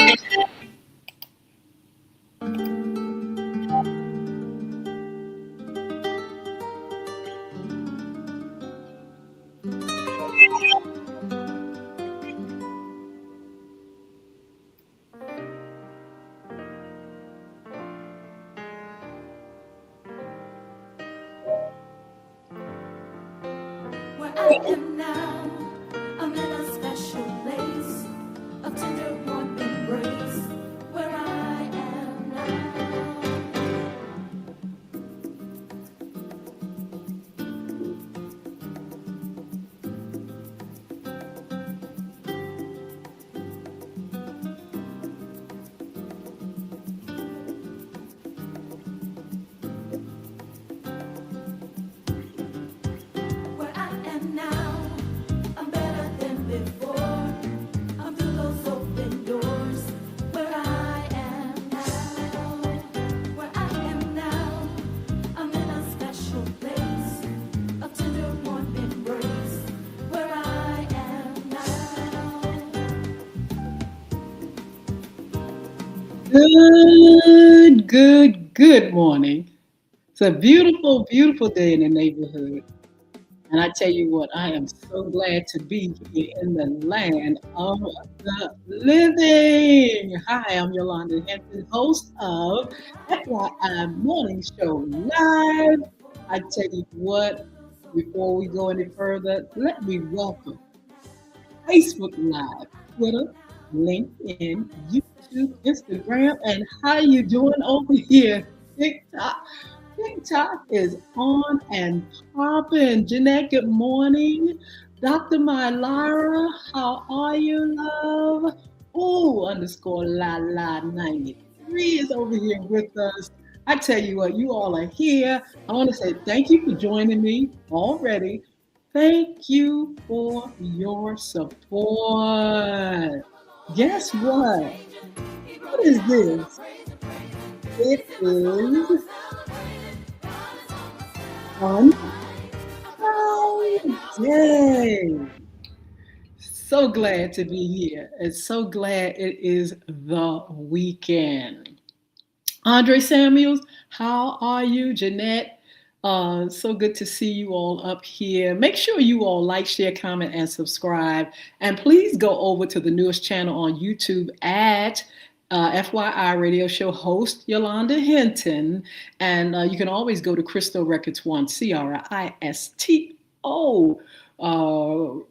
Where I am now, I'm in a special place of tender warm embrace. Where I am now. Where I am now, I'm better than before. I'm through those open doors. Where I am now, where I am now, I'm in a special place of tender warm embrace. Where I am now. Good morning. It's a beautiful, beautiful day in the neighborhood. And I tell you what, I am so glad to be here in the land of the living. Hi, I'm Yolanda, Hinton, host of FYI Morning Show Live. I tell you what, before we go any further, let me welcome Facebook Live, Twitter, LinkedIn, YouTube, Instagram, and how you doing over here? TikTok. TikTok is on and popping. Jeanette, good morning. Dr. Mylara, how are you, love? Ooh, underscore la la 93 is over here with us. I tell you what, you all are here. I want to say thank you for joining me already. Thank you for your support. Guess what? What is this? It is on Friday. So glad to be here. And so glad it is the weekend. Andre Samuels, how are you? Jeanette, so good to see you all up here. Make sure you all like, share, comment, and subscribe. And please go over to the newest channel on YouTube at FYI Radio Show host Yolanda Hinton. And you can always go to Crystal Records One, CRISTO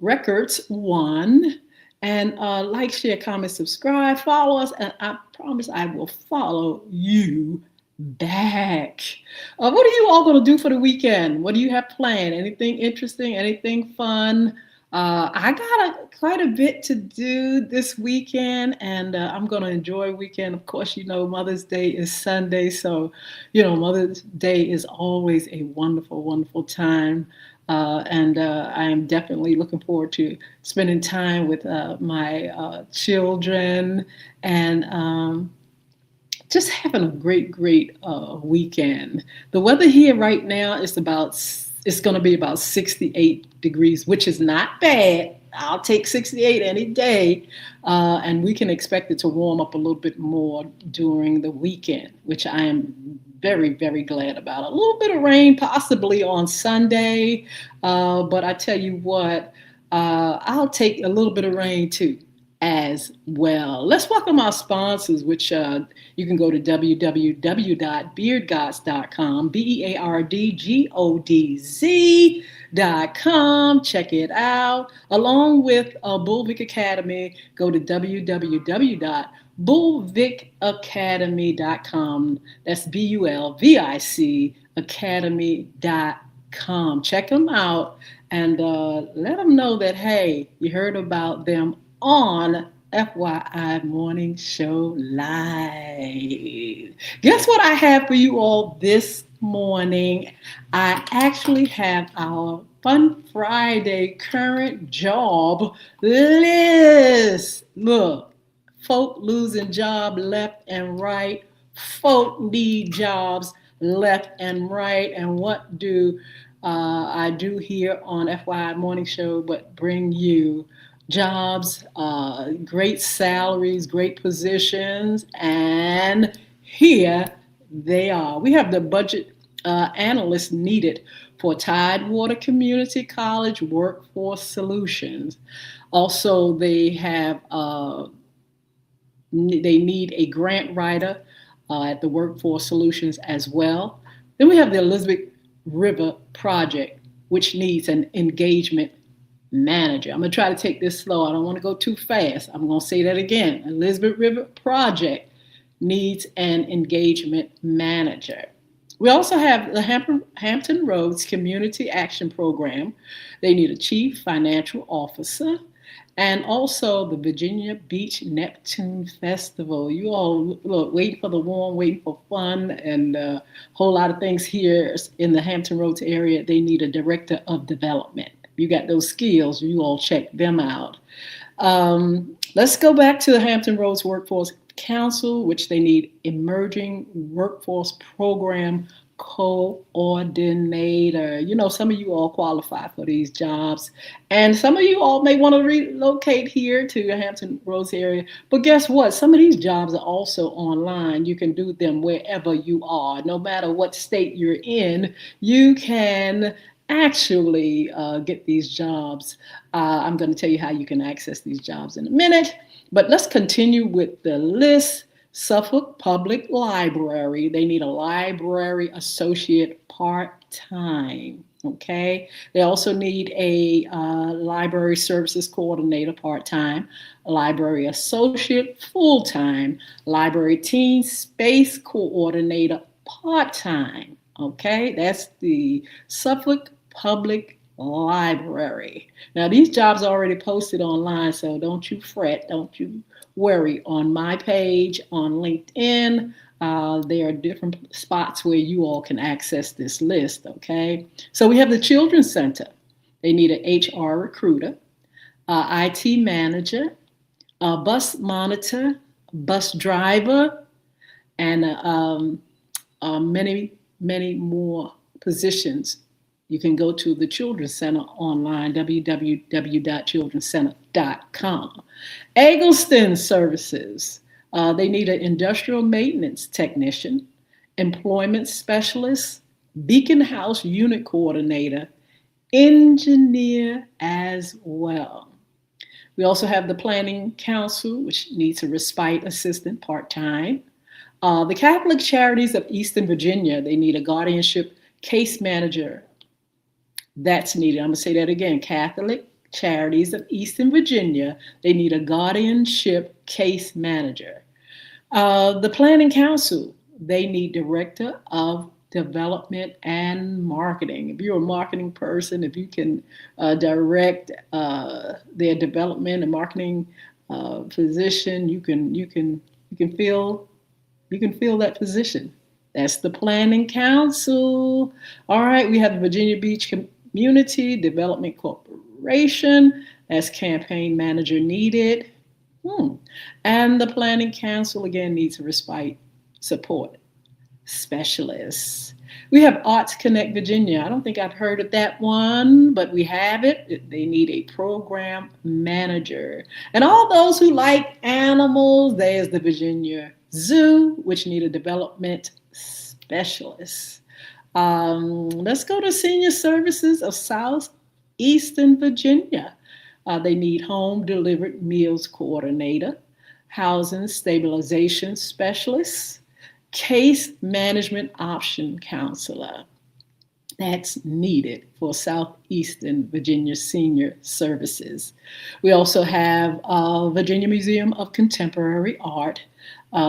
Records One. And like, share, comment, subscribe, follow us, and I promise I will follow you back. What are you all going to do for the weekend? What do you have planned? Anything interesting? Anything fun? I got quite a bit to do this weekend, and I'm going to enjoy weekend. Of course, you know, Mother's Day is Sunday, so, you know, Mother's Day is always a wonderful, wonderful time. And I am definitely looking forward to spending time with my children and just having a great, great weekend. The weather here right now is it's going to be about 68 degrees, which is not bad. I'll take 68 any day. And we can expect it to warm up a little bit more during the weekend, which I am very, very glad about. A little bit of rain possibly on Sunday, but I tell you what, I'll take a little bit of rain too as well. Let's welcome our sponsors, which you can go to www.beardgods.com, BEARDGODZ.com. Check it out. Along with Bullvic Academy, go to www.bullvicacademy.com. That's BULVIC academy.com. Check them out and let them know that, hey, you heard about them on FYI Morning Show Live. Guess what I have for you all this morning? I actually have our Fun Friday current job list. Look, folk losing job left and right. Folk need jobs left and right. And what do I do here on FYI Morning Show but bring you jobs, great salaries, great positions, and here they are. We have the budget analysts needed for Tidewater Community College Workforce Solutions. Also, they need a grant writer at the Workforce Solutions as well. Then we have the Elizabeth River Project, which needs an engagement manager. I'm going to try to take this slow. I don't want to go too fast. I'm going to say that again. Elizabeth River Project needs an engagement manager. We also have the Hampton Roads Community Action Program. They need a chief financial officer, and also the Virginia Beach Neptune Festival. You all look waiting for the warm, waiting for fun, and a whole lot of things here in the Hampton Roads area. They need a director of development. You got those skills, you all check them out. Let's go back to the Hampton Roads Workforce Council, which they need emerging workforce program coordinator. You know, some of you all qualify for these jobs, and some of you all may want to relocate here to the Hampton Roads area. But guess what? Some of these jobs are also online. You can do them wherever you are, no matter what state you're in. You can actually get these jobs. I'm going to tell you how you can access these jobs in a minute, but let's continue with the list. Suffolk Public Library, they need a library associate part-time, okay? They also need a library services coordinator part-time, a library associate full-time, library teen space coordinator part-time, okay? That's the Suffolk Public Library. Now, these jobs are already posted online, so don't you fret, don't you worry. On my page on LinkedIn, there are different spots where you all can access this list, okay? So we have the Children's Center. They need an HR recruiter, IT manager, a bus monitor, bus driver, and many, many more positions. You can go to the Children's Center online, www.childrencenter.com. Eggleston Services, they need an industrial maintenance technician, employment specialist, Beacon House unit coordinator, engineer as well. We also have the Planning Council, which needs a respite assistant part-time. The Catholic Charities of Eastern Virginia, they need a guardianship case manager. That's needed. I'm going to say that again. Catholic Charities of Eastern Virginia, they need a guardianship case manager. The Planning Council, they need director of development and marketing. If you're a marketing person, if you can direct their development and marketing position, you can fill that position. That's the Planning Council. All right, we have the Virginia Beach Community Development Corporation. That's campaign manager needed. And the Planning Council, again, needs a respite support specialist. We have Arts Connect Virginia. I don't think I've heard of that one, but we have it. They need a program manager. And all those who like animals, there's the Virginia Zoo, which need a development specialist. Let's go to Senior Services of Southeastern Virginia. They need home delivered meals coordinator, housing stabilization specialist, case management option counselor. That's needed for Southeastern Virginia Senior Services. We also have Virginia Museum of Contemporary Art.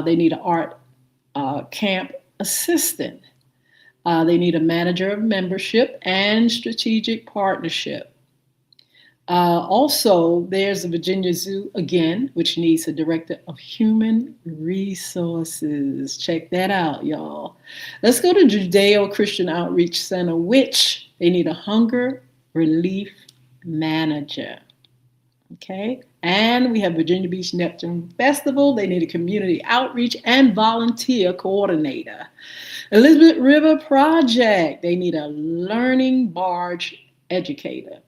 They need an art camp assistant. They need a manager of membership and strategic partnership. Also, there's the Virginia Zoo again, which needs a director of human resources. Check that out, y'all. Let's go to Judeo-Christian Outreach Center, which they need a hunger relief manager. Okay, and we have Virginia Beach Neptune Festival. They need a community outreach and volunteer coordinator. Elizabeth River Project. They need a learning barge educator.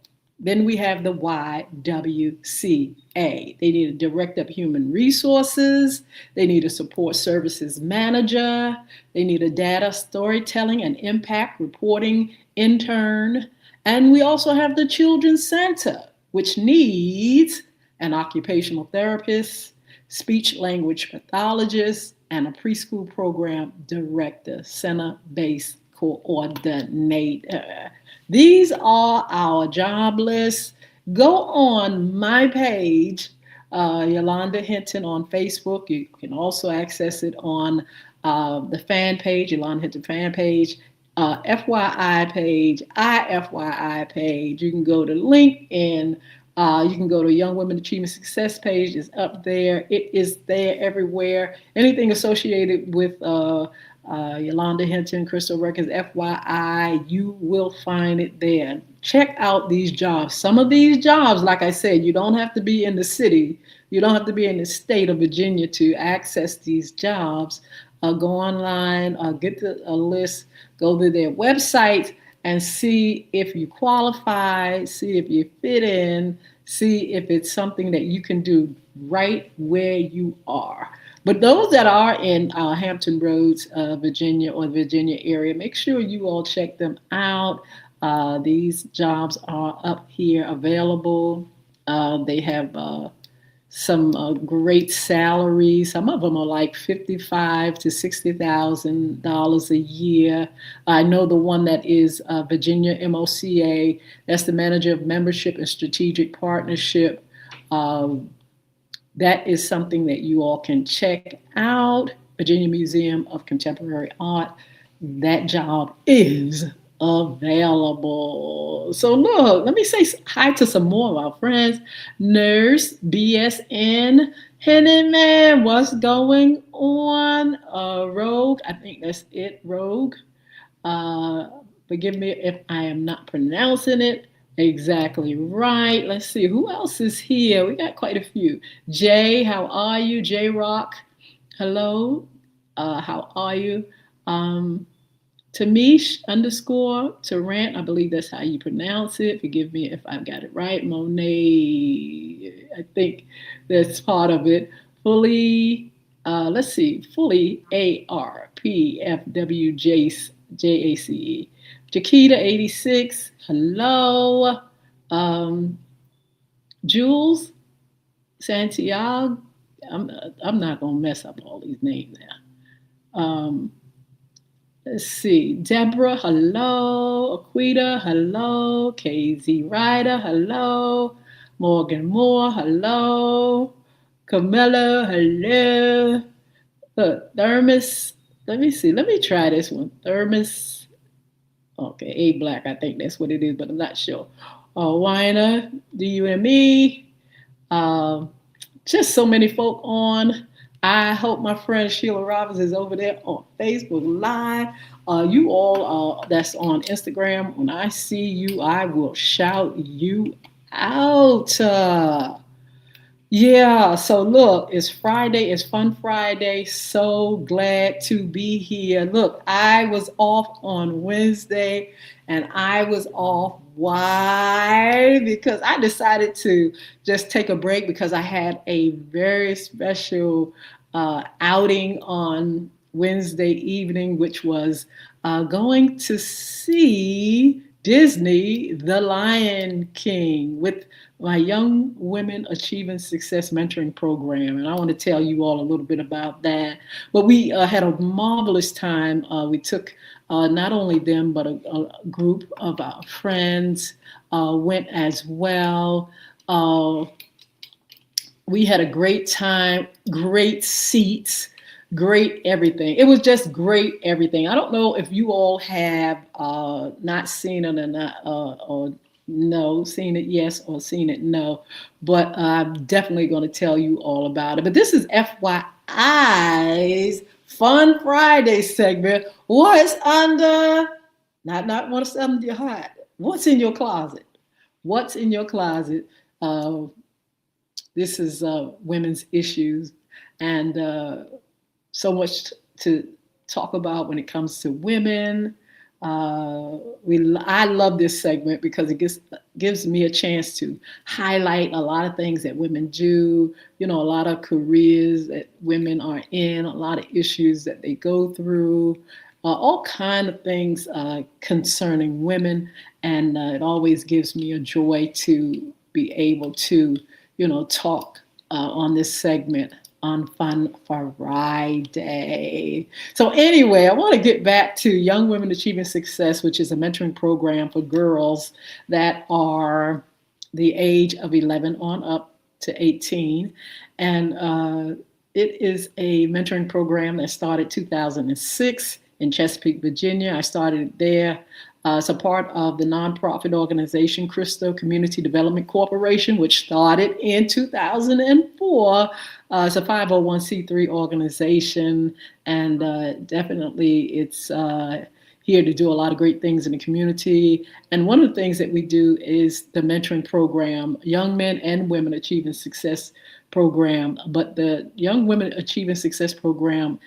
Then we have the YWCA. They need a director of human resources. They need a support services manager. They need a data storytelling and impact reporting intern. And we also have the Children's Center, which needs an occupational therapist, speech language pathologist, and a preschool program director, center based coordinator. These are our job lists. Go on my page, Yolanda Hinton on Facebook. You can also access it on the fan page, Yolanda Hinton fan page, FYI page, IFYI page. You can go to LinkedIn. You can go to Young Women Achievement Success page. It's up there. It is there everywhere. Anything associated with Yolanda Hinton, Crystal Records, FYI, you will find it there. Check out these jobs. Some of these jobs, like I said, you don't have to be in the city. You don't have to be in the state of Virginia to access these jobs. Go online, get a list, go to their website, and see if you qualify, see if you fit in, see if it's something that you can do right where you are. But those that are in Hampton Roads, Virginia, or the Virginia area, make sure you all check them out. These jobs are up here available. They have some great salaries. Some of them are like $55,000 to $60,000 a year. I know the one that is Virginia MOCA. That's the manager of membership and strategic partnership. That is something that you all can check out. Virginia Museum of Contemporary Art. That job is available. So look, let me say hi to some more of our friends. Nurse BSN, Hinton man, what's going on? Rogue, I think that's it, Rogue. Forgive me if I am not pronouncing it exactly right. Let's see, who else is here? We got quite a few. Jay, how are you? J Rock, hello. How are you? Tamish underscore Tarrant, I believe that's how you pronounce it. Forgive me if I've got it right. Monet, I think that's part of it. Fully, let's see, fully ARPFWJACE. Jaquita 86, hello. Jules Santiago, I'm not gonna mess up all these names now. Let's see, Deborah, hello. Aquita, hello. KZ Ryder, hello. Morgan Moore, hello. Camilla, hello. Thermos, let me see, let me try this one. Thermos, okay, A Black, I think that's what it is, but I'm not sure. Weiner, DUME, just so many folk on. I hope my friend Sheila Robbins is over there on Facebook Live. You all that's on Instagram, when I see you, I will shout you out. Yeah, so look, it's Friday, it's Fun Friday. So glad to be here. Look, I was off on Wednesday and I was off. Why? Because I decided to just take a break because I had a very special outing on Wednesday evening, which was going to see Disney, The Lion King, with my Young Women Achieving Success Mentoring Program. And I want to tell you all a little bit about that. But we had a marvelous time. We took not only them, but a group of our friends went as well. We had a great time, great seats, great everything. It was just great everything. I don't know if you all have not seen it or not, or no, seen it yes or seen it no, but I'm definitely going to tell you all about it. But this is FYI's Fun Friday segment. What's under, not what's under your heart, what's in your closet? What's in your closet? This is women's issues, and so much to talk about when it comes to women, I love this segment because it gives me a chance to highlight a lot of things that women do, a lot of careers that women are in, a lot of issues that they go through, all kind of things concerning women. And it always gives me a joy to be able to, talk on this segment on Fun Friday. So anyway, I want to get back to Young Women Achieving Success, which is a mentoring program for girls that are the age of 11 on up to 18. And it is a mentoring program that started 2006 in Chesapeake, Virginia. I started there as a part of the nonprofit organization Crystal Community Development Corporation, which started in 2004. It's a 501c3 organization, and definitely it's here to do a lot of great things in the community. And one of the things that we do is the mentoring program, Young Men and Women Achieving Success program. But the Young Women Achieving Success program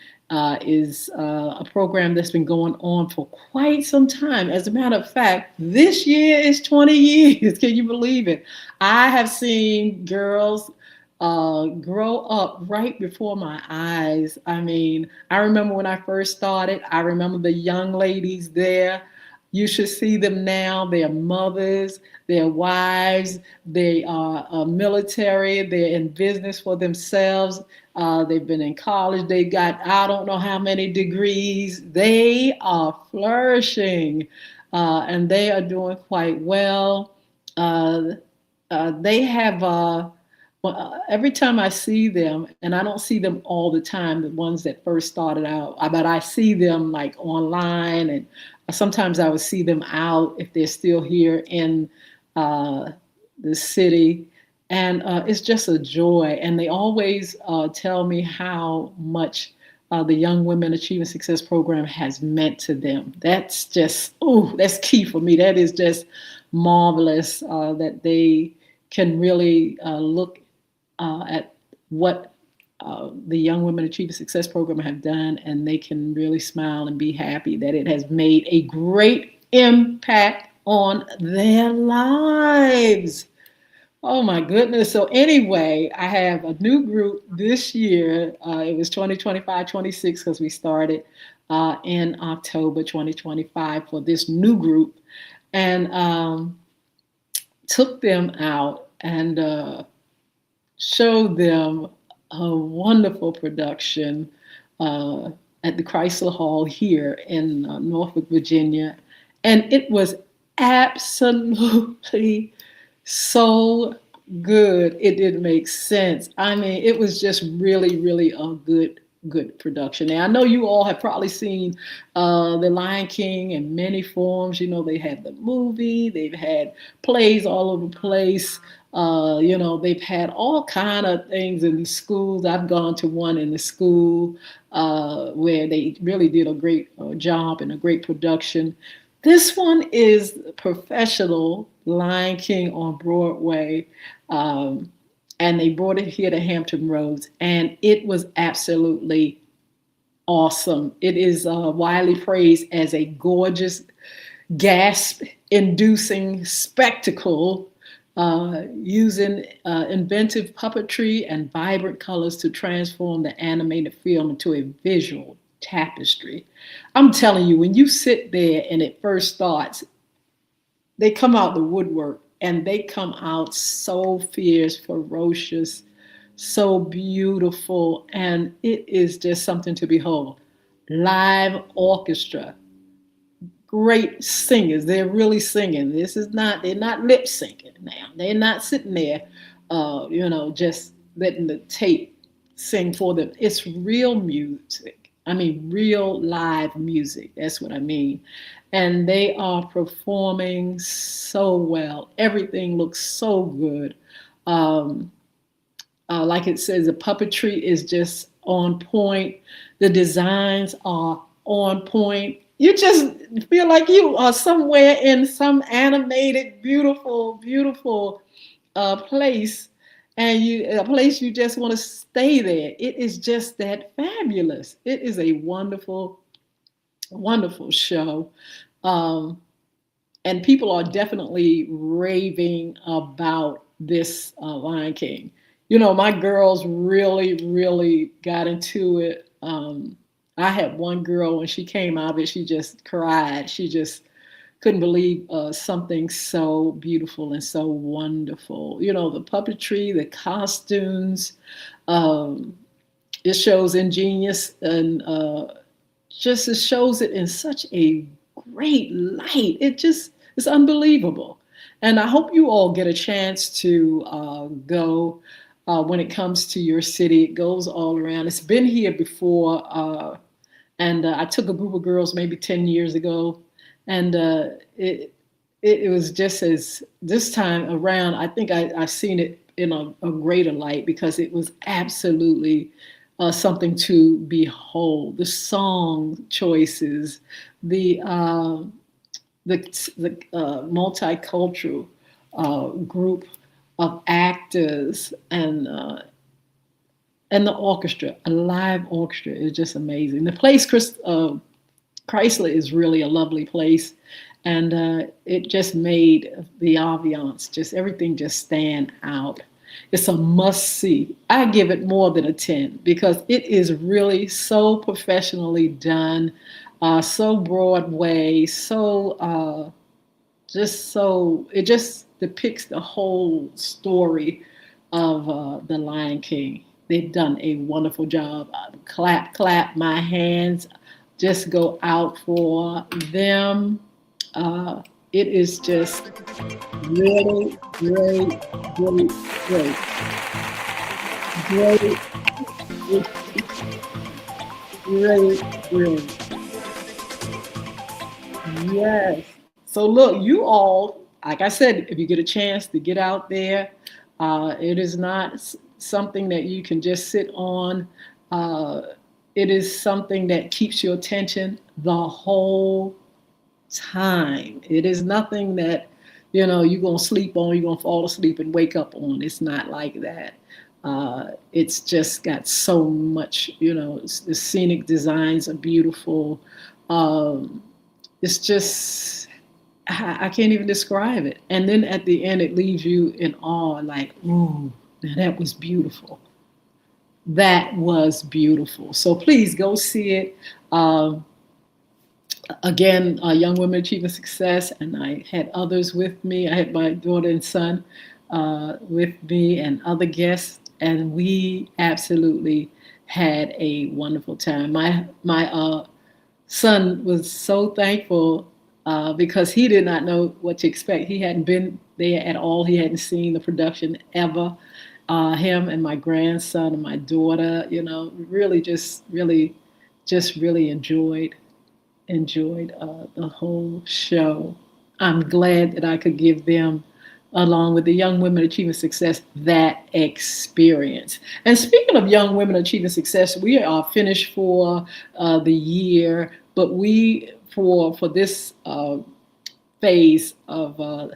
is a program that's been going on for quite some time. As a matter of fact, this year is 20 years. Can you believe it? I have seen girls grow up right before my eyes. I mean, I remember when I first started, I remember the young ladies there. You should see them now. They're mothers, they're wives, they are military, they're in business for themselves. They've been in college. They got, I don't know how many degrees. They are flourishing and they are doing quite well. They have well, every time I see them, and I don't see them all the time, the ones that first started out, but I see them like online, and sometimes I would see them out if they're still here in the city. And it's just a joy. And they always tell me how much the Young Women Achieving Success program has meant to them. That's just, oh, that's key for me. That is just marvelous that they can really look at what the Young Women Achieving Success program have done, and they can really smile and be happy that it has made a great impact on their lives. Oh my goodness. So anyway, I have a new group this year. It was 2025-26 because we started in October 2025 for this new group, and took them out and showed them a wonderful production at the Chrysler Hall here in Norfolk, Virginia. And it was absolutely so good. It didn't make sense. I mean, it was just really, really a good production. Now, I know you all have probably seen The Lion King in many forms. They had the movie, they've had plays all over the place. They've had all kind of things in the schools. I've gone to one in the school where they really did a great job and a great production. This one is professional Lion King on Broadway, and they brought it here to Hampton Roads, and it was absolutely awesome. It is widely praised as a gorgeous, gasp-inducing spectacle using inventive puppetry and vibrant colors to transform the animated film into a visual tapestry. I'm telling you, when you sit there and it first starts, they come out the woodwork and they come out so fierce, ferocious, so beautiful, and it is just something to behold. Live orchestra, great singers. They're really singing. They're not lip syncing now. They're not sitting there, just letting the tape sing for them. It's real music. I mean, real live music. That's what I mean. And they are performing so well. Everything looks so good. Like it says, the puppetry is just on point. The designs are on point. You just feel like you are somewhere in some animated, beautiful, beautiful place, and a place you just want to stay there. It is just that fabulous. It is a wonderful, wonderful show. Um, and people are definitely raving about this Lion King. You know, my girls really, really got into it. I had one girl when she came out of it, she just cried. She just couldn't believe something so beautiful and so wonderful. You know, the puppetry, the costumes, um, it shows ingenious and just it shows it in such a great light. It just is unbelievable. And I hope you all get a chance to go when it comes to your city. It goes all around. It's been here before. And I took a group of girls maybe 10 years ago. And it was just as this time around, I think I've seen it in a greater light because it was absolutely something to behold. The song choices, the uh, the multicultural group of actors and the orchestra, a live orchestra is just amazing. The place, Chrysler, is really a lovely place, and it just made the ambiance, just everything, just stand out. It's a must see. I give it more than a 10 because it is really so professionally done, so Broadway, so it just depicts the whole story of the Lion King. They've done a wonderful job. Clap, clap, my hands just go out for them. It is just really great, great, great, great, great, great. Yes. So look, you all, like I said, if you get a chance to get out there, it is not something that you can just sit on. Uh, it is something that keeps your attention the whole time. It is nothing that, you're going to sleep on, you're going to fall asleep and wake up on. It's not like that. It's just got so much, the scenic designs are beautiful. Um, it's just, I can't even describe it. And then at the end, it leaves you in awe, like, ooh, that was beautiful. That was beautiful. So please go see it. Um, Again, Young Women Achieving Success, and I had others with me. I had my daughter and son with me and other guests, and we absolutely had a wonderful time. My son was so thankful because he did not know what to expect. He hadn't been there at all. He hadn't seen the production ever. Him and my grandson and my daughter, really just really enjoyed the whole show. I'm glad that I could give them, along with the Young Women Achieving Success, that experience. And speaking of Young Women Achieving Success, we are finished for the year, but for this phase of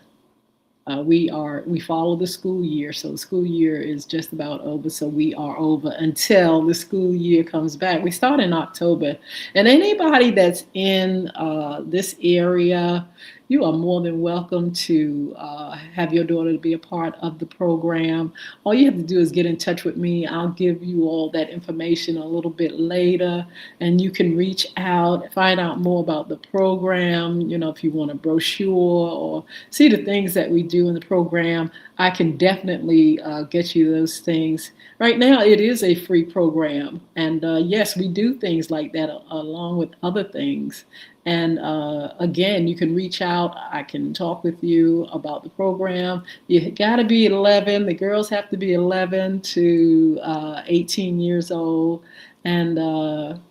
we follow the school year, so the school year is just about over. So we are over until the school year comes back. We start in October, and anybody that's in this area, you are more than welcome to have your daughter to be a part of the program. All you have to do is get in touch with me. I'll give you all that information a little bit later, and you can reach out, find out more about the program. If you want a brochure or see the things that we do in the program, I can definitely get you those things. Right now, it is a free program, and yes, we do things like that along with other things. And again, you can reach out. I can talk with you about the program. You got to be 11. The girls have to be 11 to 18 years old. And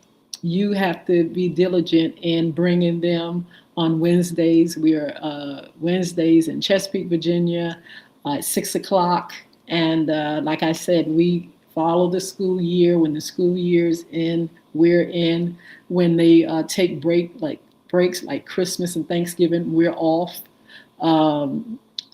you have to be diligent in bringing them on Wednesdays. We are Wednesdays in Chesapeake, Virginia at 6 o'clock. And like I said, we follow the school year. When the school year's in, we're in. When they take breaks like Christmas and Thanksgiving, we're off.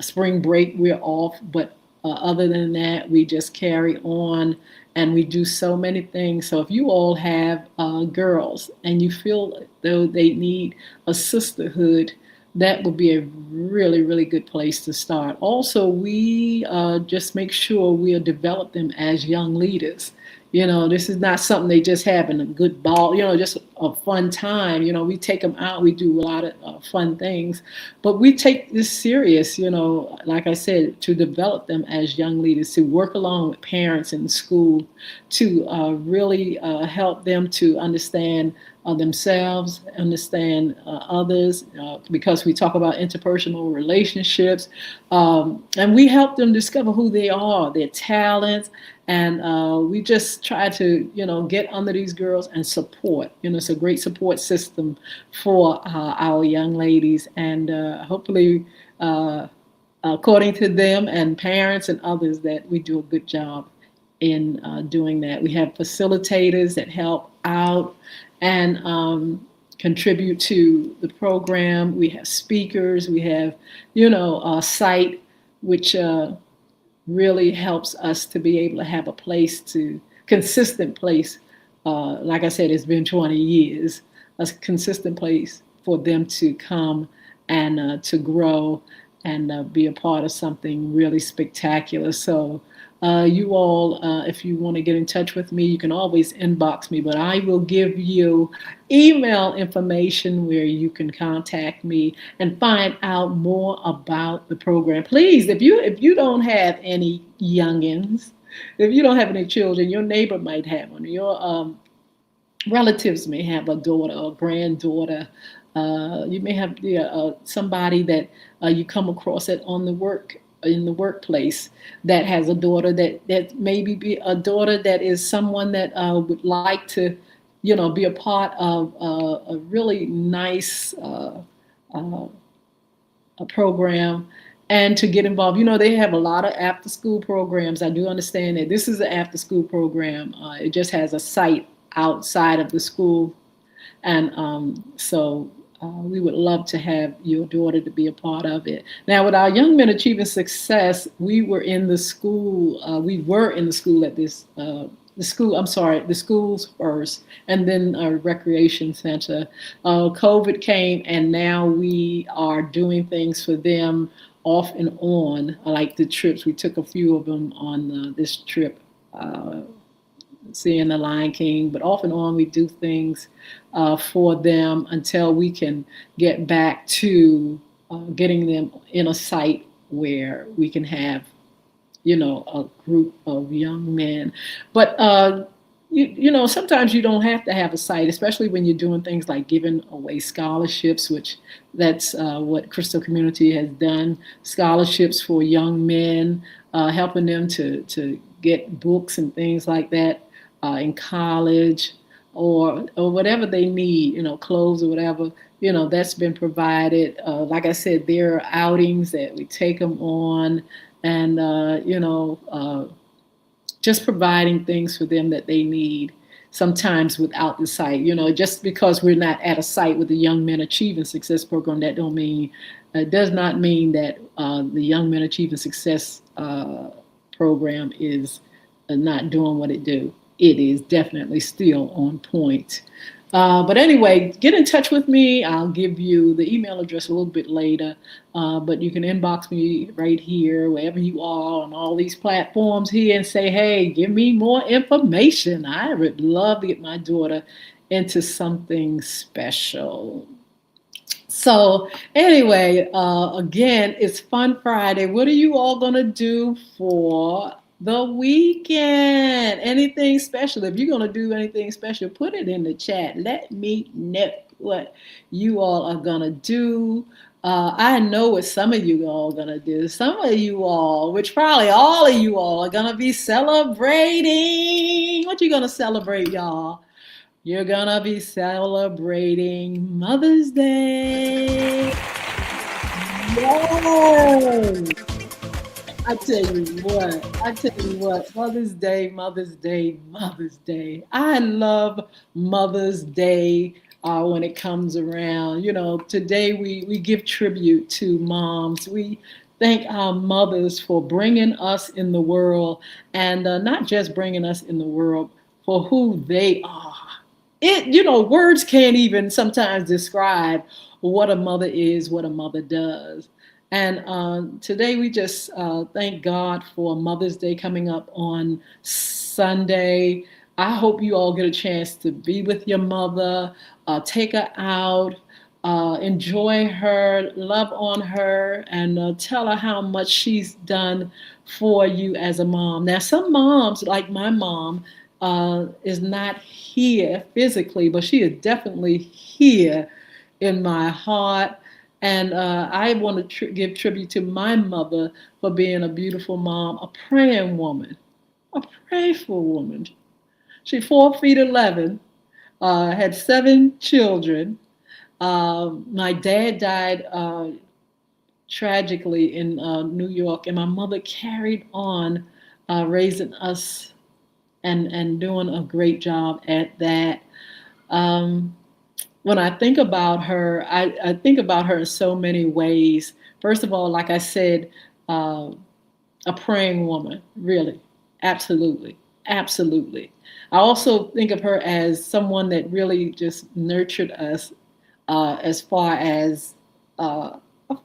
Spring break, we're off. But other than that, we just carry on and we do so many things. So if you all have girls and you feel though they need a sisterhood, that would be a really, really good place to start. Also, we just make sure we'll develop them as young leaders. This is not something they just having a good ball, just a fun time. We take them out, we do a lot of fun things, but we take this serious, like I said, to develop them as young leaders, to work along with parents in school, to really help them to understand themselves, understand others, because we talk about interpersonal relationships. And we help them discover who they are, their talents, and we just try to, get under these girls and support. It's a great support system for our young ladies, and hopefully, according to them and parents and others, that we do a good job in doing that. We have facilitators that help out and contribute to the program. We have speakers. We have, a site which really helps us to be able to have a consistent place. Like I said, it's been 20 years, a consistent place for them to come and to grow and be a part of something really spectacular. So you all, if you want to get in touch with me, you can always inbox me, but I will give you email information where you can contact me and find out more about the program. Please, if you don't have any youngins, if you don't have any children, your neighbor might have one. Your relatives may have a daughter or granddaughter. You may have somebody that you come across in the workplace that has a daughter that maybe be a daughter that is someone that would like to, be a part of a really nice a program and to get involved. They have a lot of after school programs. I do understand that this is an after school program. It just has a site outside of the school. And so we would love to have your daughter to be a part of it. Now, with our Young Men Achieving Success, we were in the school at this, the schools first, and then a recreation center. COVID came, and now we are doing things for them off and on, like the trips. We took a few of them on this trip, seeing the Lion King, but off and on we do things for them until we can get back to getting them in a site where we can have, a group of young men. But sometimes you don't have to have a site, especially when you're doing things like giving away scholarships, which that's what Crystal Community has done. Scholarships for young men, helping them to get books and things like that in college, or whatever they need, clothes or whatever, that's been provided. Like I said, there are outings that we take them on, and just providing things for them that they need, sometimes without the site. Just because we're not at a site with the Young Men Achieving Success program, that does not mean that the Young Men Achieving Success program is not doing what it do. It is definitely still on point. But anyway, get in touch with me. I'll give you the email address a little bit later, but you can inbox me right here, wherever you are on all these platforms here, and say, hey, give me more information. I would love to get my daughter into something special. So anyway, again, it's Fun Friday. What are you all going to do for the weekend? Anything special? If you're going to do anything special, put it in the chat. Let me know what you all are going to do. I know what some of you all are going to do. Some of you all, which probably all of you all, are going to be celebrating. What you going to celebrate, y'all? You're going to be celebrating Mother's Day. Yay! I tell you what, Mother's Day, Mother's Day, Mother's Day. I love Mother's Day when it comes around. Today we give tribute to moms. We thank our mothers for bringing us in the world, and not just bringing us in the world, for who they are. Words can't even sometimes describe what a mother is, what a mother does. And today we just thank God for Mother's Day coming up on Sunday. I hope you all get a chance to be with your mother, take her out, enjoy her, love on her, and tell her how much she's done for you as a mom. Now, some moms, like my mom, is not here physically, but she is definitely here in my heart. And I want to give tribute to my mother for being a beautiful mom, a praying woman, a prayerful woman. She's 4 feet 11, had 7 children. My dad died tragically in New York, and my mother carried on raising us and doing a great job at that. Um, when I think about her, I think about her in so many ways. First of all, like I said, a praying woman, really, absolutely, absolutely. I also think of her as someone that really just nurtured us as far as uh,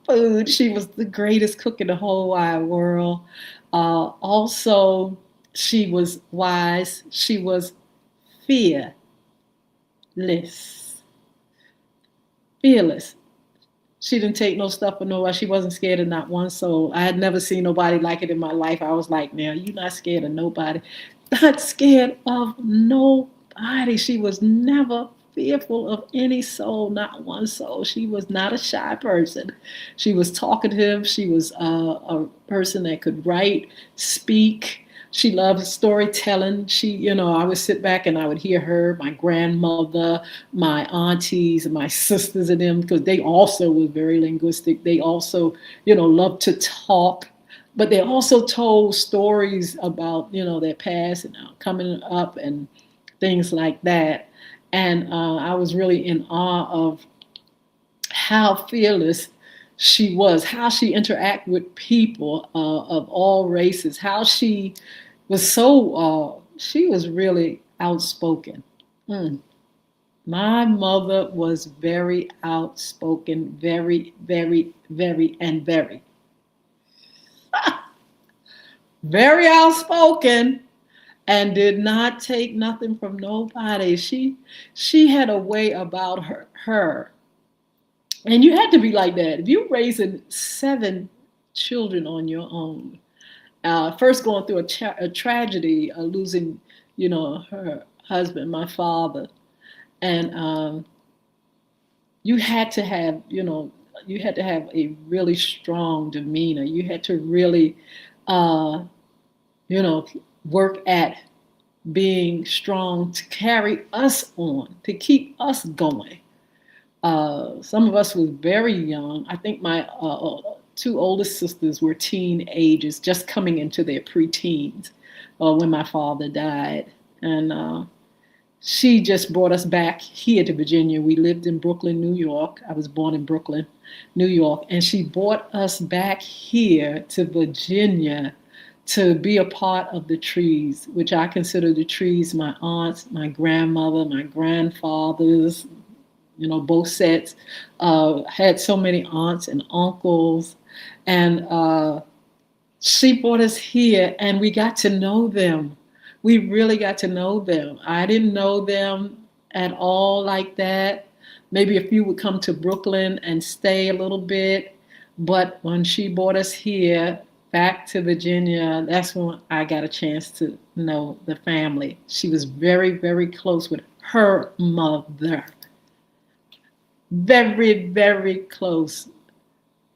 food. She was the greatest cook in the whole wide world. Also, she was wise. She was fearless. Fearless. She didn't take no stuff for nobody. She wasn't scared of not one soul. I had never seen nobody like it in my life. I was like, now you're not scared of nobody. Not scared of nobody. She was never fearful of any soul, not one soul. She was not a shy person. She was talkative. She was a person that could write, speak. She loved storytelling. I would sit back and I would hear her, my grandmother, my aunties, and my sisters and them, because they also were very linguistic. They also, loved to talk, but they also told stories about, their past and coming up and things like that. And I was really in awe of how fearless she was, how she interacted with people of all races, how she was really outspoken. Mm. My mother was very outspoken, very, very, very, and very, very outspoken, and did not take nothing from nobody. She had a way about her. And you had to be like that. If you're raising 7 children on your own, first going through a tragedy, losing, her husband, my father, and you had to have, a really strong demeanor. You had to really, uh, you know, work at being strong to carry us on, to keep us going. Some of us was very young. I think my 2 oldest sisters were teenagers, just coming into their preteens when my father died. And she just brought us back here to Virginia. We lived in Brooklyn, New York. I was born in Brooklyn, New York. And she brought us back here to Virginia to be a part of the trees, which I consider the trees my aunts, my grandmother, my grandfathers, both sets, had so many aunts and uncles. And she brought us here and we got to know them. We really got to know them. I didn't know them at all like that. Maybe a few would come to Brooklyn and stay a little bit. But when she brought us here back to Virginia, that's when I got a chance to know the family. She was very, very close with her mother. Very, very close.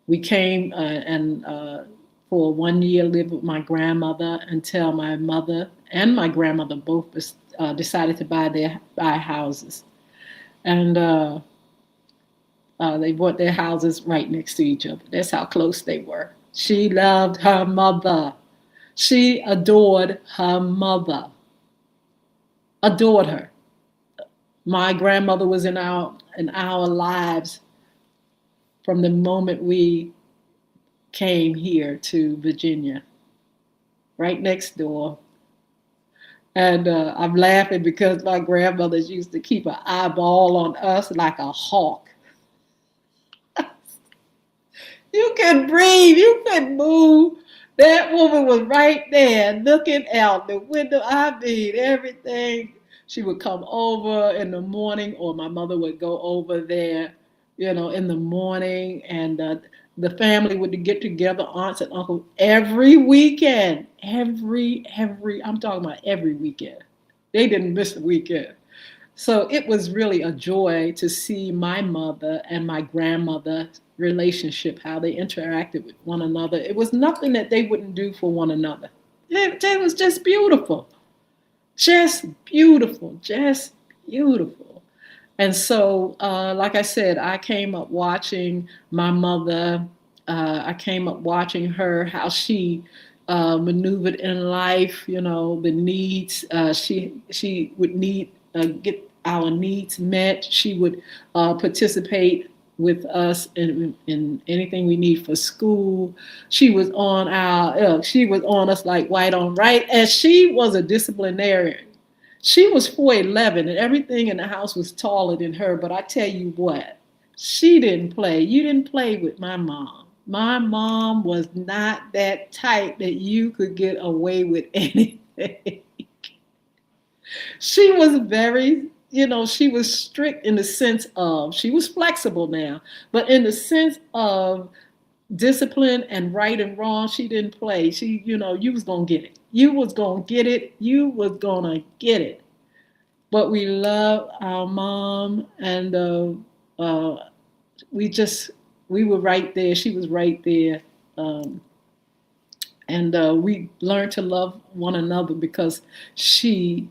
We came and for 1 year lived with my grandmother until my mother and my grandmother both decided to buy houses. And they bought their houses right next to each other. That's how close they were. She loved her mother. She adored her mother. Adored her. My grandmother was in our lives from the moment we came here to Virginia, right next door. And I'm laughing because my grandmothers used to keep an eyeball on us like a hawk. You could breathe, you could move. That woman was right there looking out the window. I mean, everything. She would come over in the morning, or my mother would go over there, in the morning, and the family would get together, aunts and uncles, every weekend. I'm talking about every weekend. They didn't miss a weekend. So it was really a joy to see my mother and my grandmother relationship, how they interacted with one another. It was nothing that they wouldn't do for one another. It was just beautiful. Just beautiful. Just beautiful. And so, like I said, I came up watching my mother. I came up watching her, how she maneuvered in life, the needs. She would need get our needs met. She would participate with us in anything we need for school. She was on us like white on right, and she was a disciplinarian. She was 4'11", and everything in the house was taller than her. But I tell you what, she didn't play. You didn't play with my mom. My mom was not that tight that you could get away with anything. She was very, she was strict in the sense of, she was flexible now, but in the sense of discipline and right and wrong, she didn't play. She, you was going to get it. You was going to get it. You was going to get it. But we love our mom, and we were right there. She was right there. And we learned to love one another because she,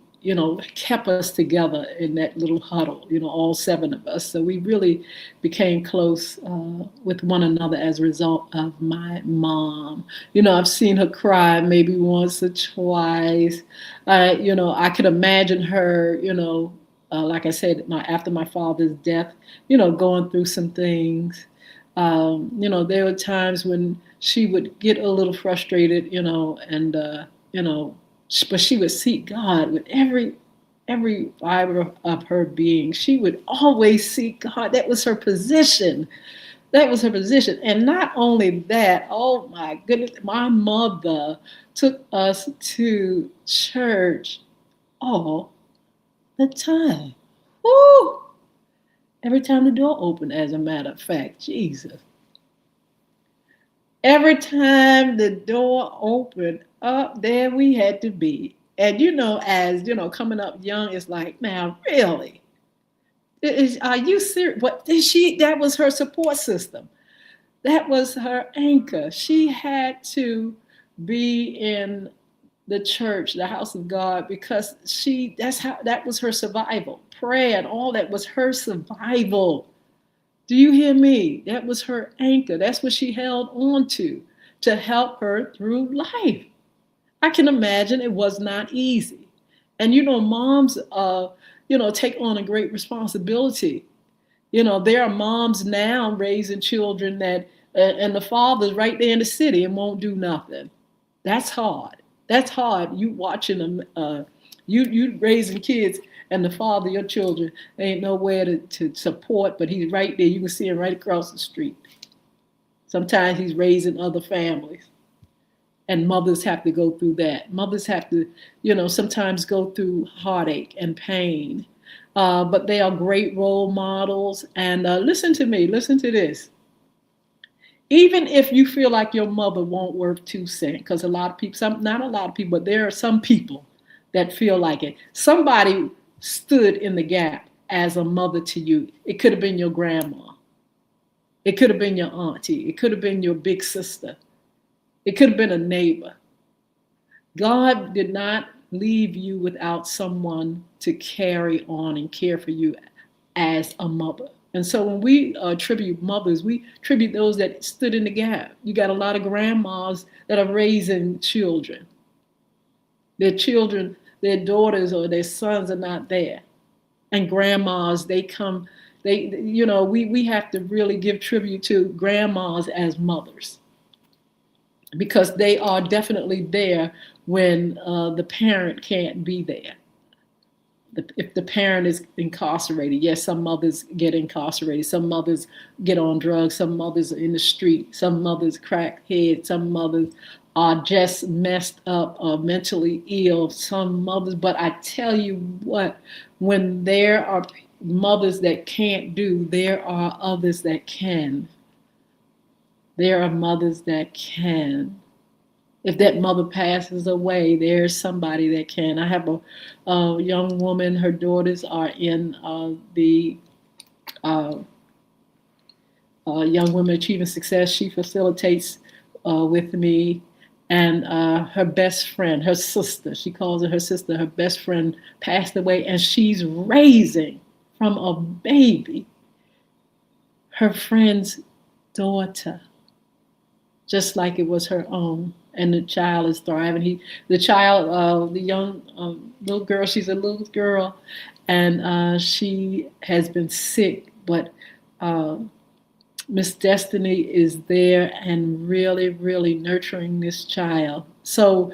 kept us together in that little huddle, all 7 of us. So we really became close with one another as a result of my mom. I've seen her cry maybe once or twice. I could imagine her, like I said, after my father's death, going through some things. There were times when she would get a little frustrated, and but she would seek God with every fiber of her being. She would always seek God. That was her position. That was her position. And not only that, oh my goodness, my mother took us to church all the time. Woo! Every time the door opened, as a matter of fact, Jesus. Every time the door opened, up there we had to be. And as coming up young, it's like, now really, are you serious? But that was her support system. That was her anchor. She had to be in the church, the house of God, because that was her survival. Prayer and all that was her survival. Do you hear me? That was her anchor. That's what she held on to help her through life. I can imagine it was not easy. And moms take on a great responsibility. There are moms now raising children that and the father's right there in the city and won't do nothing. That's hard. That's hard. You watching them, you raising kids, and the father, your children, ain't nowhere to support, but he's right there. You can see him right across the street. Sometimes he's raising other families. And mothers have to go through that. Mothers have to, sometimes go through heartache and pain. But they are great role models. And listen to me, listen to this. Even if you feel like your mother won't worth 2 cents, because a lot of people, not a lot of people, but there are some people that feel like it. Somebody stood in the gap as a mother to you. It could have been your grandma. It could have been your auntie. It could have been your big sister. It could have been a neighbor. God did not leave you without someone to carry on and care for you as a mother. And so when we tribute mothers, we tribute those that stood in the gap. You got a lot of grandmas that are raising children. Their children, their daughters or their sons are not there. And grandmas, we have to really give tribute to grandmas as mothers. because they are definitely there when the parent can't be there. If the parent is incarcerated, yes, some mothers get incarcerated, some mothers get on drugs, some mothers are in the street, some mothers crackhead, some mothers are just messed up or mentally ill, some mothers. But I tell you what, when there are mothers that can't do, there are others that can. There are mothers that can. If that mother passes away, there's somebody that can. I have a young woman, her daughters are in the uh, Young Women Achieving Success. She facilitates with me. And her best friend, her sister, she calls her sister, her best friend passed away, and she's raising from a baby her friend's daughter, just like it was her own. And the child is thriving. The child, the young little girl, she's a little girl, and she has been sick, but uh, Miss Destiny is there and really, really nurturing this child. So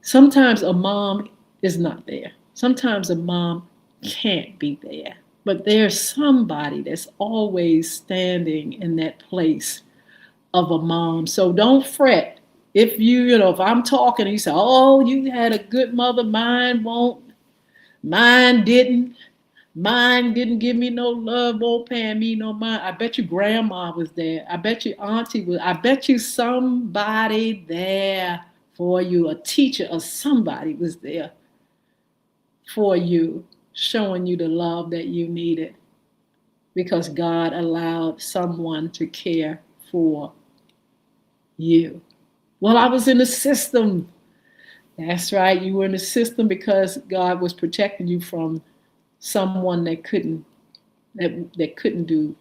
sometimes a mom is not there. Sometimes a mom can't be there. But there's somebody that's always standing in that place of a mom. So don't fret. If if I'm talking and you say, oh, you had a good mother, mine didn't. Mine didn't give me no love, won't pay me no mind. I bet you grandma was there. I bet you auntie was. I bet you somebody there for you, a teacher or somebody was there for you, showing you the love that you needed because God allowed someone to care for you. Well, I was in the system. That's right. You were in the system because God was protecting you from someone that couldn't do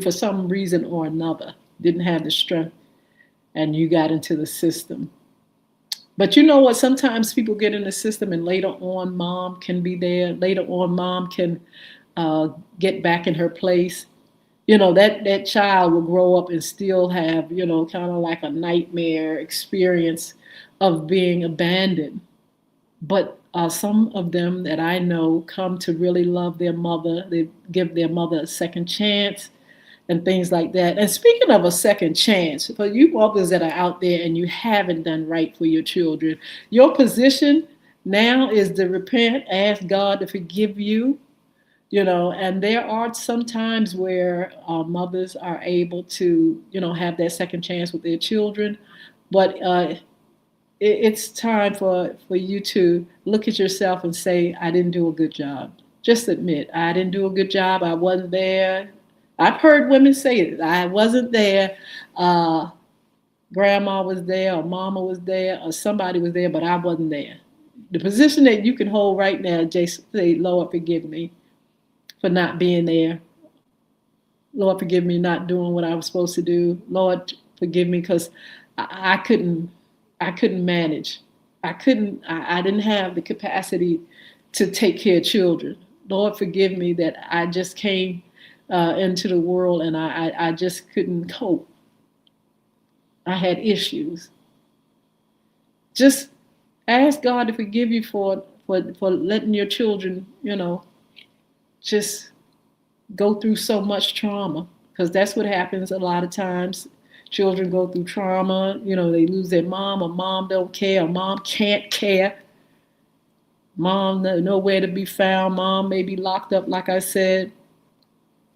for some reason or another, didn't have the strength, and you got into the system. But you know what? Sometimes people get in the system, and later on, mom can be there. Later on, mom can get back in her place. That child will grow up and still have kind of like a nightmare experience of being abandoned. But some of them that I know come to really love their mother. They give their mother a second chance and things like that. And speaking of a second chance, for you mothers that are out there and you haven't done right for your children, your position now is to repent, ask God to forgive you. And there are some times where mothers are able to, have that second chance with their children. But it's time for you to look at yourself and say, I didn't do a good job. Just admit, I didn't do a good job. I wasn't there. I've heard women say it. I wasn't there. Grandma was there, or mama was there, or somebody was there, but I wasn't there. The position that you can hold right now, Jason, say, Lord, forgive me for not being there. Lord, forgive me not doing what I was supposed to do. Lord, forgive me because I couldn't manage. I didn't have the capacity to take care of children. Lord, forgive me that I just came into the world and I just couldn't cope. I had issues. Just ask God to forgive you for letting your children, just go through so much trauma, because that's what happens a lot of times. Children go through trauma, they lose their mom, or mom don't care, or mom can't care. Mom nowhere to be found. Mom may be locked up, like I said.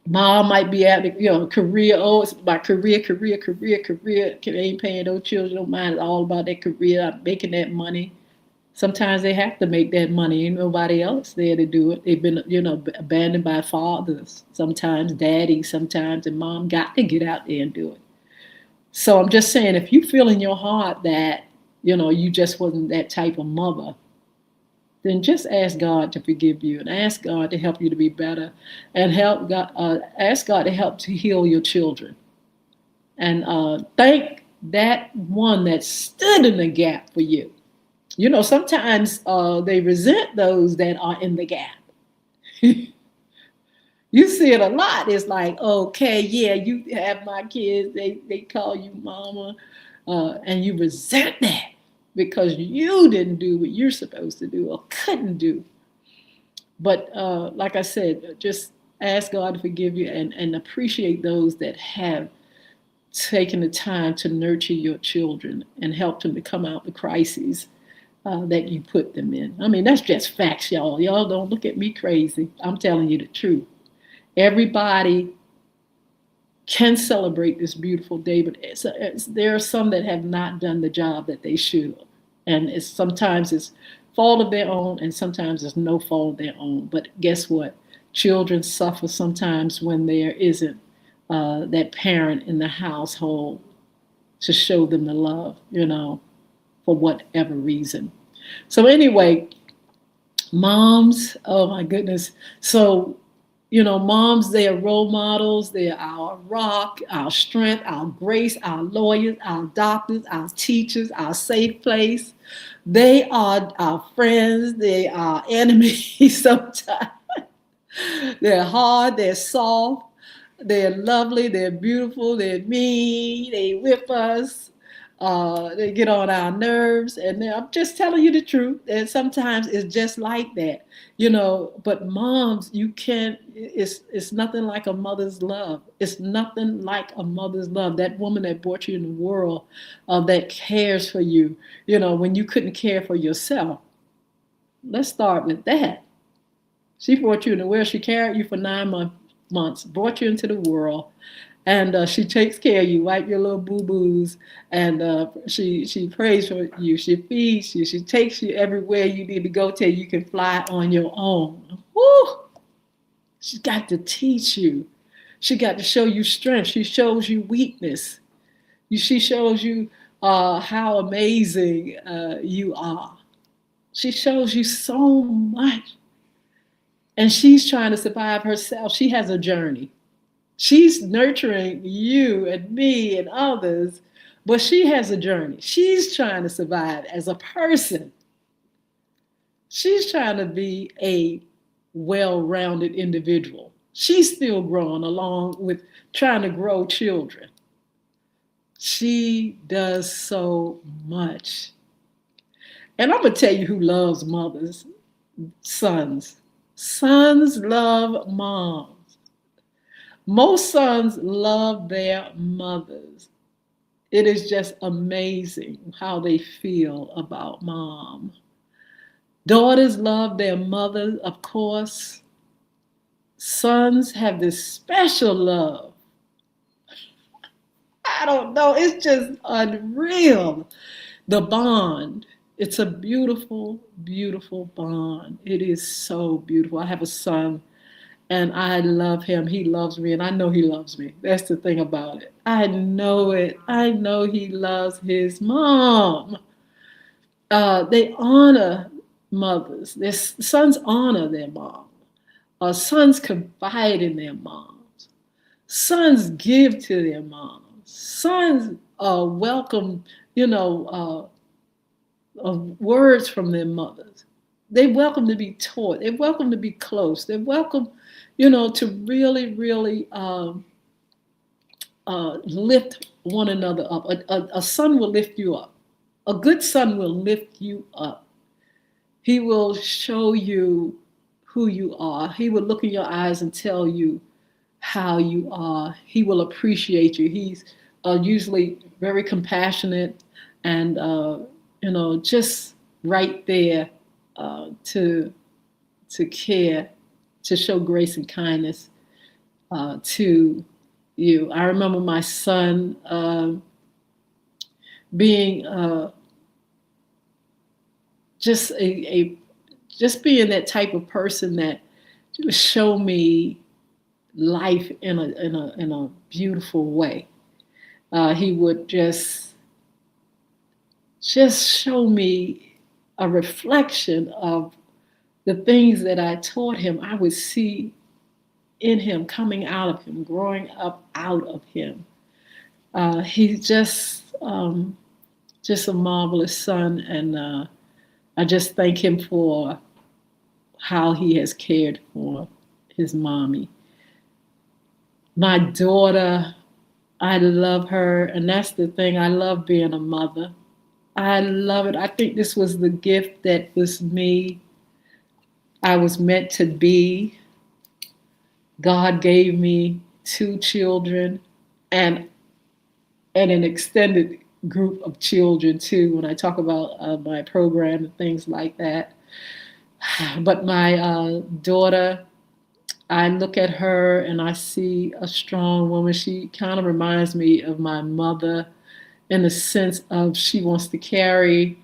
Mom might be at the career. Oh, it's my career. Ain't paying no children no mind. It's all about that career, making that money. Sometimes they have to make that money. Ain't nobody else there to do it. They've been, abandoned by fathers. Sometimes daddy, sometimes, and mom got to get out there and do it. So I'm just saying, if you feel in your heart that, you just wasn't that type of mother, then just ask God to forgive you and ask God to help you to be better, and ask God to help to heal your children. And thank that one that stood in the gap for you. Sometimes they resent those that are in the gap. You see it a lot. It's like, okay, yeah, you have my kids, they call you mama, and you resent that because you didn't do what you're supposed to do or couldn't do. But like I said, just ask God to forgive you and appreciate those that have taken the time to nurture your children and help them to come out the crises that you put them in. I mean, that's just facts, y'all. Y'all don't look at me crazy. I'm telling you the truth. Everybody can celebrate this beautiful day, but there are some that have not done the job that they should. And sometimes it's fault of their own, and sometimes it's no fault of their own. But guess what? Children suffer sometimes when there isn't that parent in the household to show them the love, for whatever reason. So, anyway, moms, oh my goodness. So, moms, they are role models. They are our rock, our strength, our grace, our lawyers, our doctors, our teachers, our safe place. They are our friends. They are enemies sometimes. They're hard, they're soft, they're lovely, they're beautiful, they're mean, they whip us, they get on our nerves. And I'm just telling you the truth. And sometimes it's just like that, But moms, you can't. It's nothing like a mother's love. It's nothing like a mother's love. That woman that brought you in the world, that cares for you, when you couldn't care for yourself. Let's start with that. She brought you in the world. She carried you for 9 months, brought you into the world, and she takes care of you, wipe your little boo boos, and she prays for you. She feeds you. She takes you everywhere you need to go till you can fly on your own. Woo! She's got to teach you. She got to show you strength. She shows you weakness. She shows you how amazing you are. She shows you so much. And she's trying to survive herself. She has a journey. She's nurturing you and me and others, but she has a journey. She's trying to survive as a person. She's trying to be a well-rounded individual. She's still growing along with trying to grow children. She does so much. And I'm going to tell you who loves mothers: sons. Sons love moms. Most sons love their mothers. It is just amazing how they feel about mom. Daughters love their mother, of course. Sons have this special love. I don't know, it's just unreal. The bond. It's a beautiful, beautiful bond. It is so beautiful. I have a son and I love him. He loves me and I know he loves me. That's the thing about it. I know it. I know he loves his mom. They honor mothers. Their sons honor their mom. Sons confide in their moms. Sons give to their moms. Sons welcome, words from their mothers. They welcome to be taught. They welcome to be close. They welcome, to really, really lift one another up. A son will lift you up. A good son will lift you up. He will show you who you are. He will look in your eyes and tell you how you are. He will appreciate you. He's usually very compassionate and, just right there to care, to show grace and kindness to you. I remember my son being just being that type of person that would show me life in a beautiful way. He would just show me a reflection of the things that I taught him. I would see in him, coming out of him, growing up out of him. He's just a marvelous son, and I just thank him for how he has cared for his mommy. My daughter, I love her. And that's the thing. I love being a mother. I love it. I think this was the gift that was me. I was meant to be. God gave me two children and an extended group of children too when I talk about my program and things like that. But my daughter, I look at her and I see a strong woman. She kind of reminds me of my mother in the sense of she wants to carry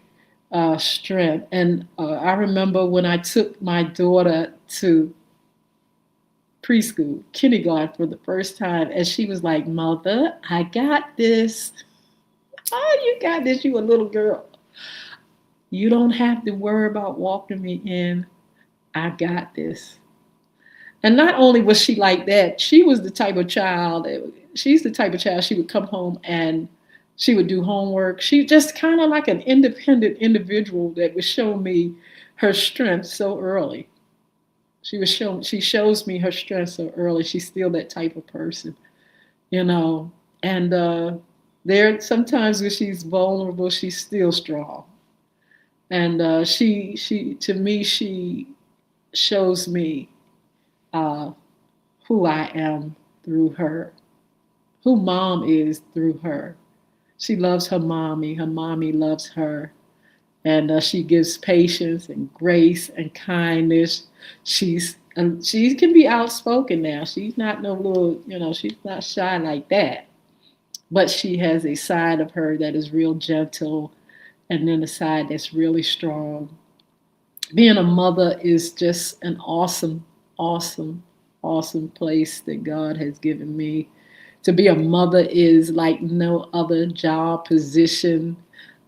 strength. And I remember when I took my daughter to preschool, kindergarten for the first time, and she was like, "Mother, I got this." Oh, you got this, you a little girl. You don't have to worry about walking me in. I got this. And not only was she like that, she was the type of child, she's the type of child she would come home and she would do homework. She just kind of like an independent individual that would show me her strength so early. She shows me her strength so early. She's still that type of person, you know. And there sometimes when she's vulnerable, she's still strong. And she to me she shows me uh, who I am through her, who mom is through her. She loves her mommy loves her, and she gives patience and grace and kindness. She can be outspoken now. She's not no little, she's not shy like that. But she has a side of her that is real gentle, and then a side that's really strong. Being a mother is just an awesome, awesome, awesome place that God has given me. To be a mother is like no other job position.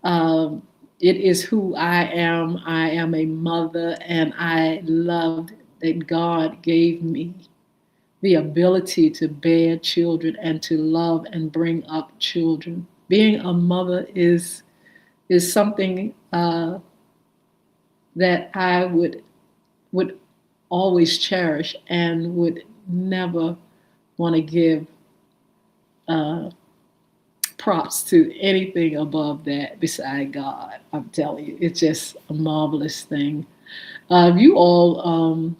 Um, it is who I am. I am a mother, and I love that God gave me the ability to bear children and to love and bring up children. Being a mother is something that I would always cherish and would never want to give uh, props to anything above that beside God. I'm telling you, it's just a marvelous thing. If you all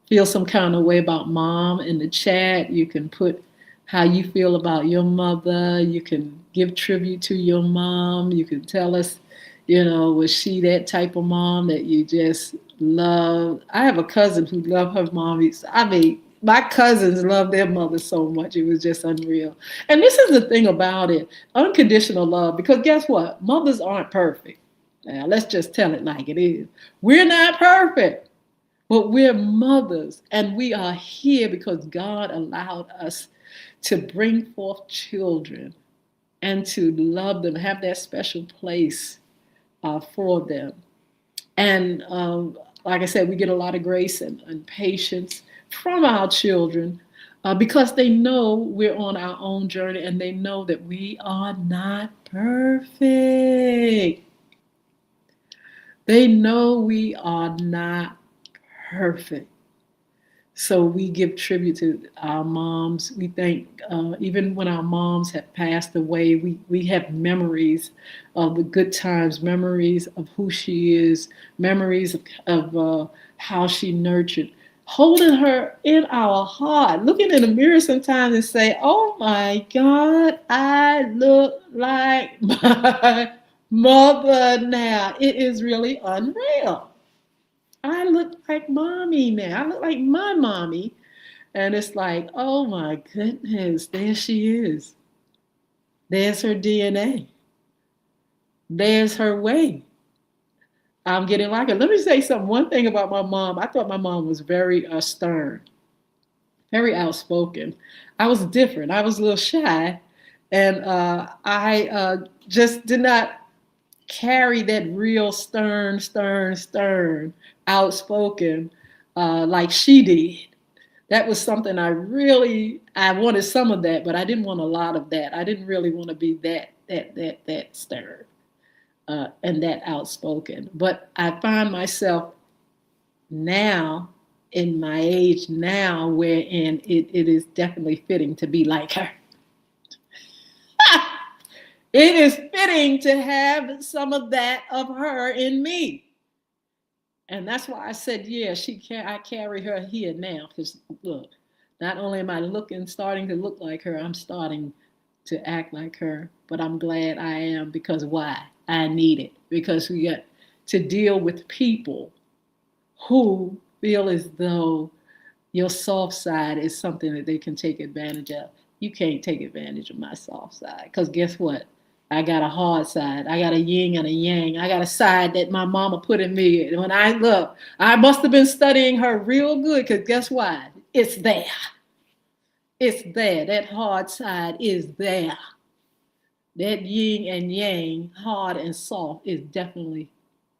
feel some kind of way about mom in the chat, you can put how you feel about your mother. You can give tribute to your mom. You can tell us, was she that type of mom that you just love? I have a cousin who loved her mom. I mean, my cousins love their mother so much. It was just unreal. And this is the thing about it, unconditional love, because guess what? Mothers aren't perfect. Now, let's just tell it like it is. We're not perfect, but we're mothers, and we are here because God allowed us to bring forth children and to love them, have that special place for them. And like I said, we get a lot of grace and patience from our children because they know we're on our own journey and they know that we are not perfect. They know we are not perfect. So we give tribute to our moms. We thank, even when our moms have passed away, we have memories of the good times, memories of who she is, memories of how she nurtured, holding her in our heart, looking in the mirror sometimes and say, "Oh my God, I look like my mother now." It is really unreal. I look like mommy now. I look like my mommy. And it's like, oh my goodness, there she is. There's her DNA. There's her way. I'm getting like it. Let me say something. One thing about my mom, I thought my mom was very stern, very outspoken. I was different. I was a little shy. And I just did not carry that real stern, outspoken like she did. That was something I wanted some of that, but I didn't want a lot of that. I didn't really want to be that stern and that outspoken. But I find myself now in my age now, wherein it is definitely fitting to be like her. It is fitting to have some of that of her in me. And that's why I said, yeah, I carry her here now. Because look, not only am I starting to look like her, I'm starting to act like her. But I'm glad I am, because why? I need it. Because we got to deal with people who feel as though your soft side is something that they can take advantage of. You can't take advantage of my soft side, because guess what? I got a hard side. I got a yin and a yang. I got a side that my mama put in me. When I look, I must have been studying her real good, because guess what? It's there. It's there. That hard side is there. That yin and yang, hard and soft, is definitely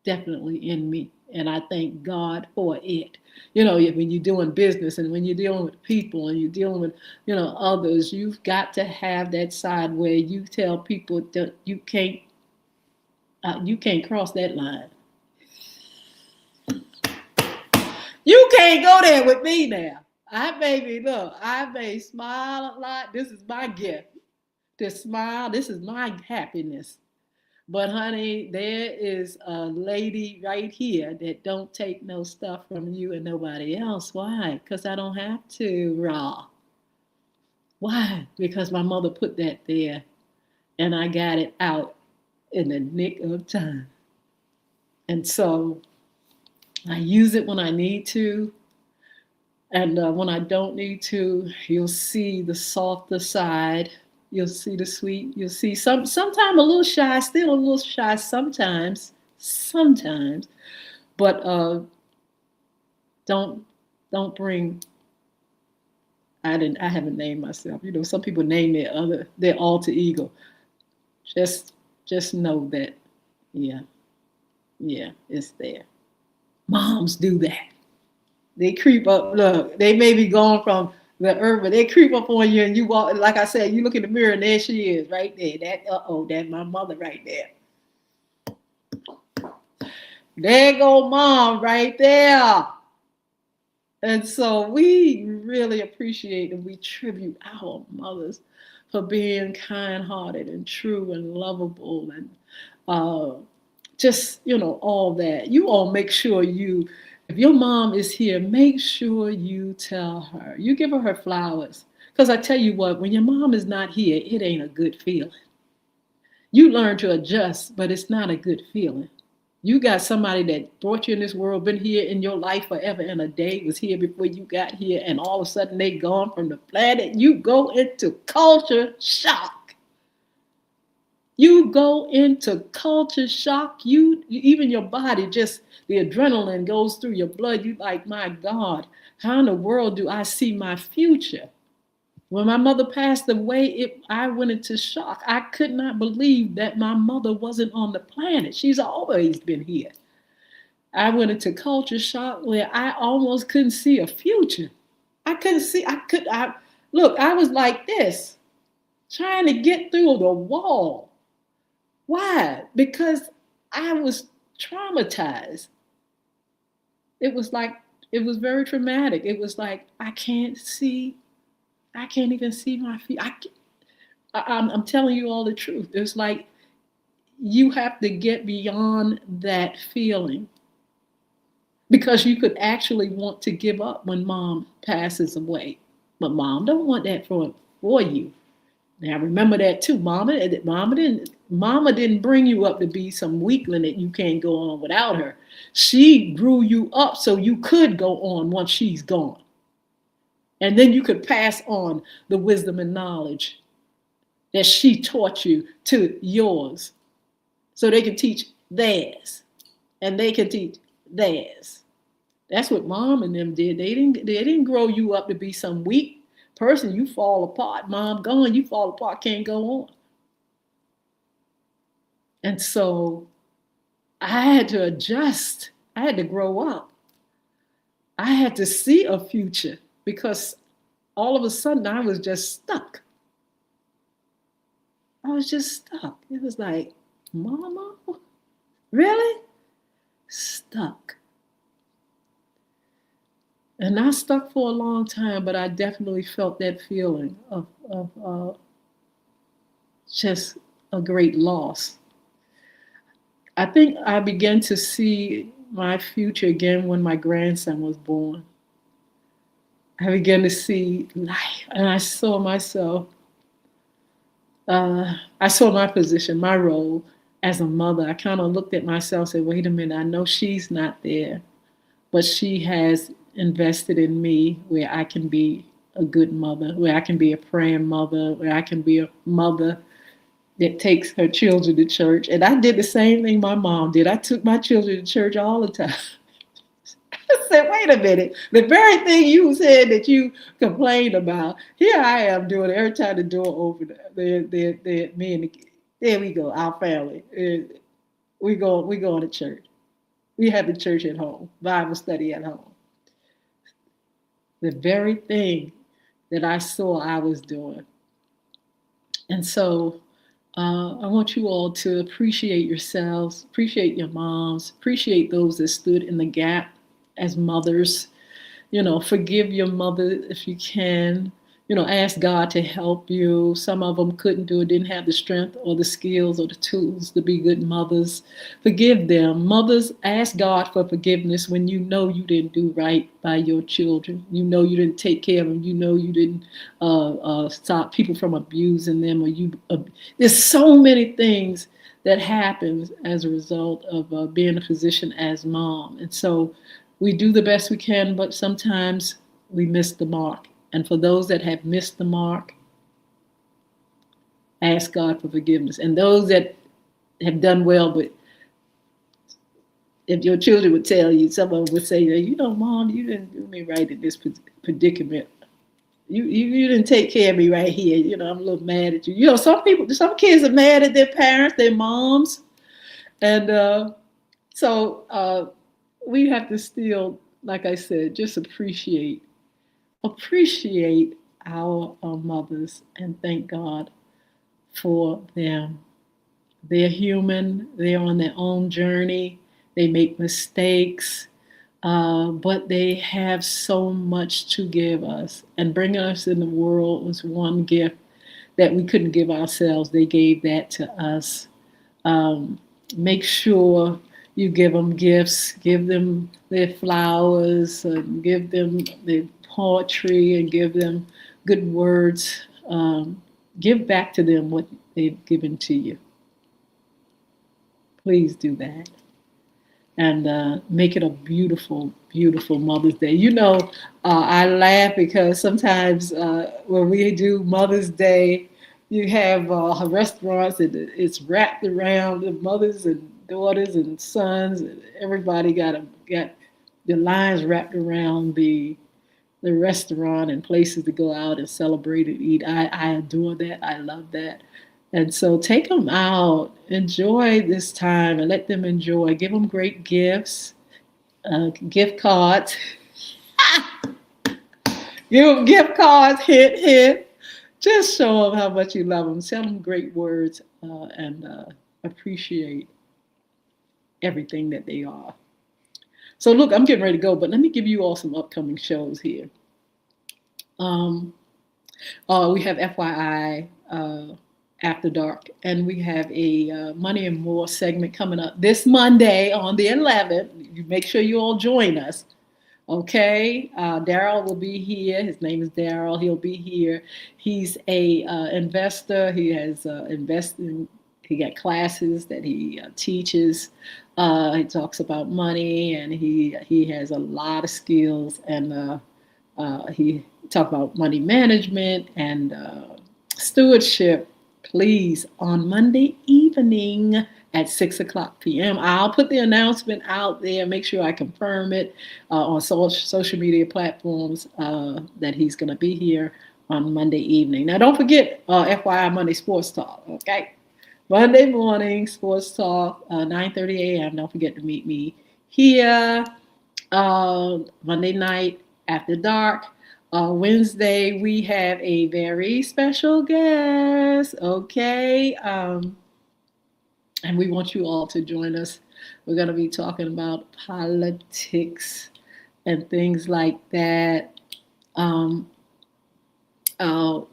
in me. And I thank God for it. You know, when you're doing business and when you're dealing with people and you're dealing with, others, you've got to have that side where you tell people that you can't cross that line. You can't go there with me now. I may smile a lot. This is my gift. To smile, this is my happiness. But honey, there is a lady right here that don't take no stuff from you and nobody else. Why? Because I don't have to, raw. Why? Because my mother put that there and I got it out in the nick of time. And so I use it when I need to. And when I don't need to, you'll see the softer side. You'll see the sweet. You'll see sometimes a little shy, still a little shy sometimes. But don't bring. I haven't named myself. Some people name their alter ego. Just know that, yeah, it's there. Moms do that. They creep up. Look, they may be gone from the earth, but they creep up on you, and you walk. Like I said, you look in the mirror, and there she is, right there. That's my mother right there. There go mom right there. And so we really appreciate and we tribute our mothers for being kind-hearted and true and lovable and just, all that. You all make sure if your mom is here, make sure you tell her. You give her flowers. Because I tell you what, when your mom is not here, it ain't a good feeling. You learn to adjust, but it's not a good feeling. You got somebody that brought you in this world, been here in your life forever and a day, was here before you got here, and all of a sudden they gone from the planet. You go into culture shock. You go into culture shock. Even your body, just the adrenaline goes through your blood. You like, my God, how in the world do I see my future? When my mother passed away, I went into shock. I could not believe that my mother wasn't on the planet. She's always been here. I went into culture shock where I almost couldn't see a future. Look, I was like this, trying to get through the wall. Why? Because I was traumatized. It was very traumatic. It was like, I can't even see my feet. I'm telling you all the truth. It's like you have to get beyond that feeling, because you could actually want to give up when mom passes away. But mom don't want that for you. Now remember that too. Mama didn't bring you up to be some weakling that you can't go on without her. She grew you up so you could go on once she's gone. And then you could pass on the wisdom and knowledge that she taught you to yours, so they can teach theirs, and they can teach theirs. That's what mom and them did. They didn't grow you up to be some weak person. You fall apart. Mom gone, you fall apart, can't go on. And so I had to adjust. I had to grow up. I had to see a future, because all of a sudden I was just stuck. I was just stuck. It was like, Mama? Really? Stuck. And I stuck for a long time, but I definitely felt that feeling of just a great loss. I think I began to see my future again when my grandson was born. I began to see life, and I saw myself. I saw my position, my role as a mother. I kind of looked at myself and said, wait a minute, I know she's not there, but she has invested in me where I can be a good mother, where I can be a praying mother, where I can be a mother that takes her children to church. And I did the same thing my mom did. I took my children to church all the time. I said, wait a minute. The very thing you said that you complained about, here I am doing it every time the door opened. Me and the there we go, our family. We go to church. We have the church at home, Bible study at home. The very thing that I saw I was doing. And so I want you all to appreciate yourselves, appreciate your moms, appreciate those that stood in the gap as mothers. You know, forgive your mother if you can. You know, ask God to help you. Some of them couldn't do it, didn't have the strength or the skills or the tools to be good mothers. Forgive them. Mothers, ask God for forgiveness when you know you didn't do right by your children. You know you didn't take care of them. You know you didn't stop people from abusing them. Or there's so many things that happens as a result of being a physician as mom. And so we do the best we can, but sometimes we miss the mark. And for those that have missed the mark, ask God for forgiveness. And those that have done well, but if your children would tell you, some of them would say, you know, Mom, you didn't do me right in this predicament. You didn't take care of me right here. You know, I'm a little mad at you. You know, some kids are mad at their parents, their moms. And so we have to still, like I said, just appreciate our mothers and thank God for them. They're human, they're on their own journey, they make mistakes, but they have so much to give us. And bringing us in the world was one gift that we couldn't give ourselves. They gave that to us. Make sure you give them gifts, give them their flowers, give them their poetry, and give them good words. Give back to them what they've given to you. Please do that. And make it a beautiful, beautiful Mother's Day. You know, I laugh because sometimes when we do Mother's Day, you have restaurants and it's wrapped around the mothers and daughters and sons. And everybody got the lines wrapped around the restaurant and places to go out and celebrate and eat. I adore that. I love that. And so take them out, enjoy this time, and let them enjoy. Give them great gifts, gift cards. Give them gift cards, hint, hint. Just show them how much you love them. Tell them great words and appreciate everything that they are. So look, I'm getting ready to go, but let me give you all some upcoming shows here. We have FYI After Dark, and we have a Money and More segment coming up this Monday on the 11th. You make sure you all join us. Okay, Daryl will be here. His name is Daryl. He'll be here. He's a investor. He has invested. He got classes that he teaches. He talks about money, and he has a lot of skills. And he talks about money management and stewardship. Please, on Monday evening at 6:00 p.m. I'll put the announcement out there. Make sure I confirm it on social media platforms that he's going to be here on Monday evening. Now, don't forget FYI Monday Sports Talk, okay? Monday morning Sports Talk, 9:30 a.m. Don't forget to meet me here. Monday night After Dark. Wednesday, we have a very special guest, okay? And we want you all to join us. We're going to be talking about politics and things like that. Um, our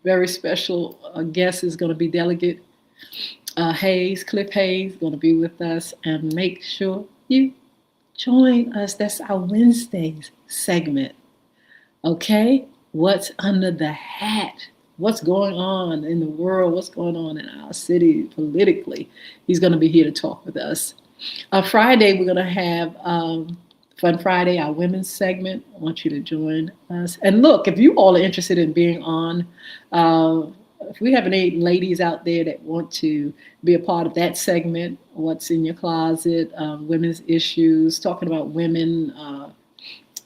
very special guest is going to be Delegate Cliff Hayes, going to be with us, and make sure you join us. That's our Wednesdays segment. Okay, what's under the hat? What's going on in the world? What's going on in our city politically? He's going to be here to talk with us. Friday, we're going to have Fun Friday, our women's segment. I want you to join us. And look, if you all are interested in being on, if we have any ladies out there that want to be a part of that segment, what's in your closet, women's issues, talking about women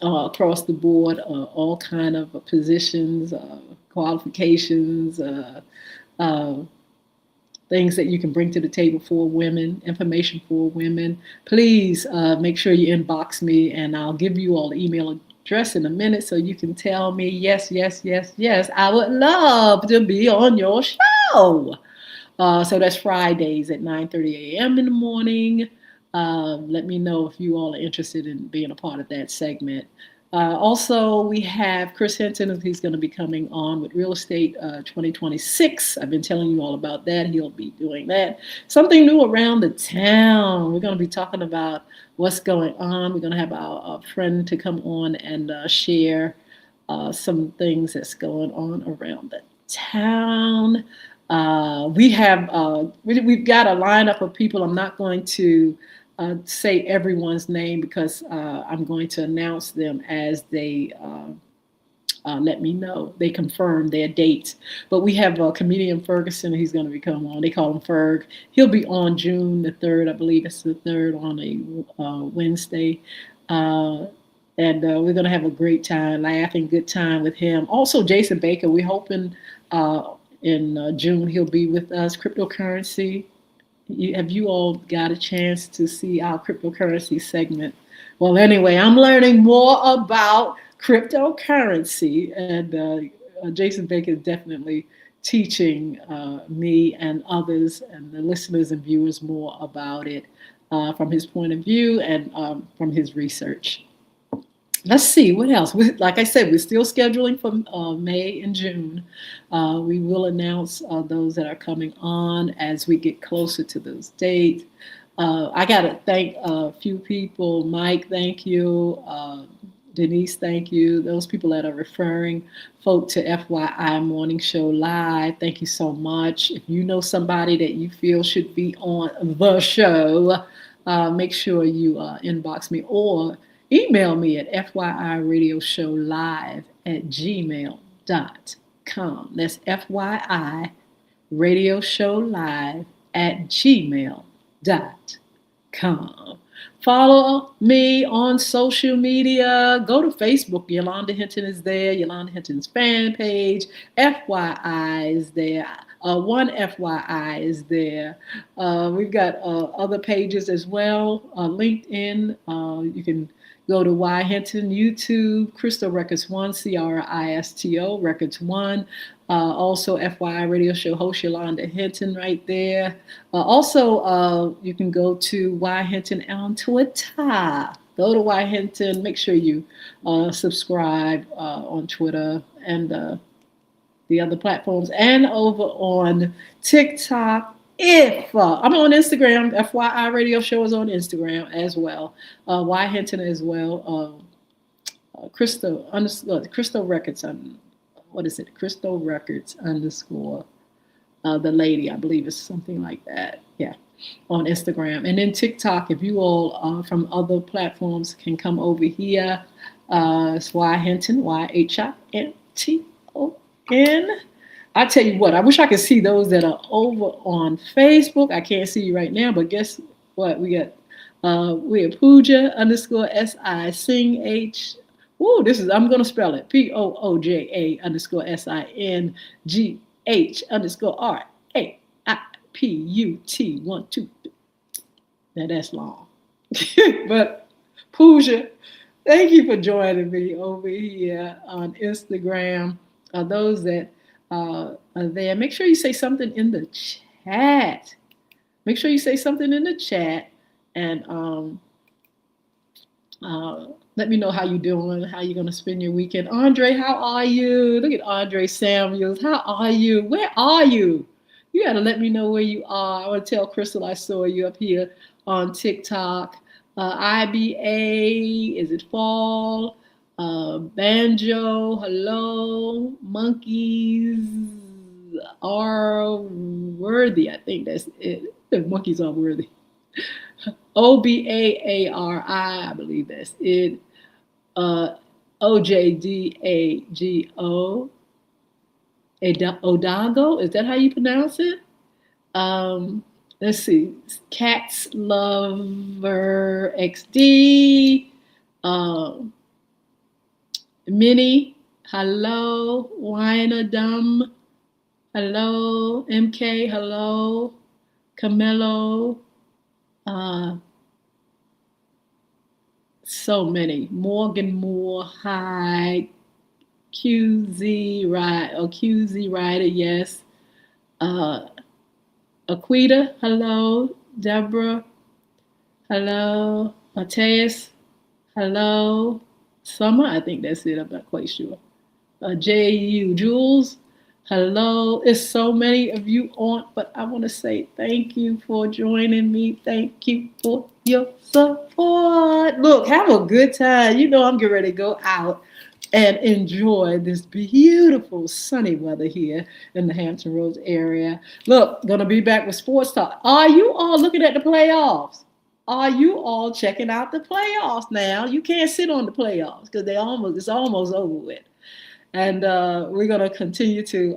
across the board, all kind of positions, qualifications, uh, things that you can bring to the table for women, information for women. Please make sure you inbox me, and I'll give you all the email address in a minute so you can tell me, yes, yes, yes, yes, I would love to be on your show. So that's Fridays at 9:30 a.m. in the morning. Let me know if you all are interested in being a part of that segment. Also, we have Chris Hinton. He's going to be coming on with Real Estate 2026. I've been telling you all about that. He'll be doing that. Something new around the town. We're going to be talking about what's going on. We're going to have our friend to come on and share some things that's going on around the town. We've got a lineup of people. I'm not going to say everyone's name because I'm going to announce them as they let me know. They confirm their dates. But we have comedian Ferguson. He's going to be coming on. They call him Ferg. He'll be on June the 3rd. I believe it's the 3rd on a Wednesday. And we're going to have a great time, laughing, good time with him. Also, Jason Baker, we're hoping in June he'll be with us. Cryptocurrency. Have you all got a chance to see our cryptocurrency segment? Well, anyway, I'm learning more about cryptocurrency, and Jason Baker is definitely teaching me and others and the listeners and viewers more about it from his point of view and from his research. Let's see what else. Like I said, we're still scheduling for May and June. We will announce those that are coming on as we get closer to those dates. I got to thank a few people. Mike, thank you. Denise, thank you. Those people that are referring folk to FYI Morning Show Live, thank you so much. If you know somebody that you feel should be on the show, make sure you inbox me or email me at fyradioshow@gmail.com. That's fyradioshow@gmail.com. Follow me on social media. Go to Facebook. Yolanda Hinton is there. Yolanda Hinton's fan page. FYI is there. One FYI is there. We've got other pages as well. LinkedIn. You can go to Y Hinton, YouTube, Crystal Records 1, CRISTO Records 1. Also, FYI Radio Show host Yolanda Hinton right there. Also, you can go to Y Hinton on Twitter. Go to Y Hinton. Make sure you subscribe on Twitter and the other platforms, and over on TikTok. If I'm on Instagram, FYI Radio Show is on Instagram as well. Y Hinton as well. Crystal Records. What is it? Crystal Records _ the lady. I believe it's something like that. Yeah, on Instagram. And then TikTok. If you all from other platforms can come over here, it's Y Hinton, YHINTON. I tell you what, I wish I could see those that are over on Facebook. I can't see you right now, but guess what? We have Pooja _SI Sing H. Ooh, I'm going to spell it. POOJA _SINGH _RAIPUT 1 2. Now that's long. But Pooja, thank you for joining me over here on Instagram. Those that are there, make sure you say something in the chat. Make sure you say something in the chat, and Uh, Let me know how you doing, how you gonna spend your weekend. Andre, how are you? Look at Andre Samuels. How are you? Where are you? You gotta let me know where you are. I want to tell Crystal I saw you up here on TikTok. IBA, is it fall? Banjo, hello. Monkeys are worthy. I think that's it. The monkeys are worthy. OBAARI, I believe that's it. Uh, OJDAGO, Odago, is that how you pronounce it? Um, let's see, Cats Lover XD, Minnie, hello, Wynadum, hello, MK, hello, Camilo, uh, so many. Morgan Moore, hi. QZ Ride, or QZ Rider, yes. Uh, Aquita, hello. Deborah, hello. Mateus, hello. Summer, I think that's it. I'm not quite sure. JU Jules, hello. It's so many of you on, but I want to say thank you for joining me. Thank you for your support. Look, have a good time. You know I'm getting ready to go out and enjoy this beautiful sunny weather here in the Hampton Roads area. Look, gonna be back with sports talk. Are you all looking at the playoffs? Are you all checking out the playoffs now? You can't sit on the playoffs because it's almost over with. And we're gonna continue to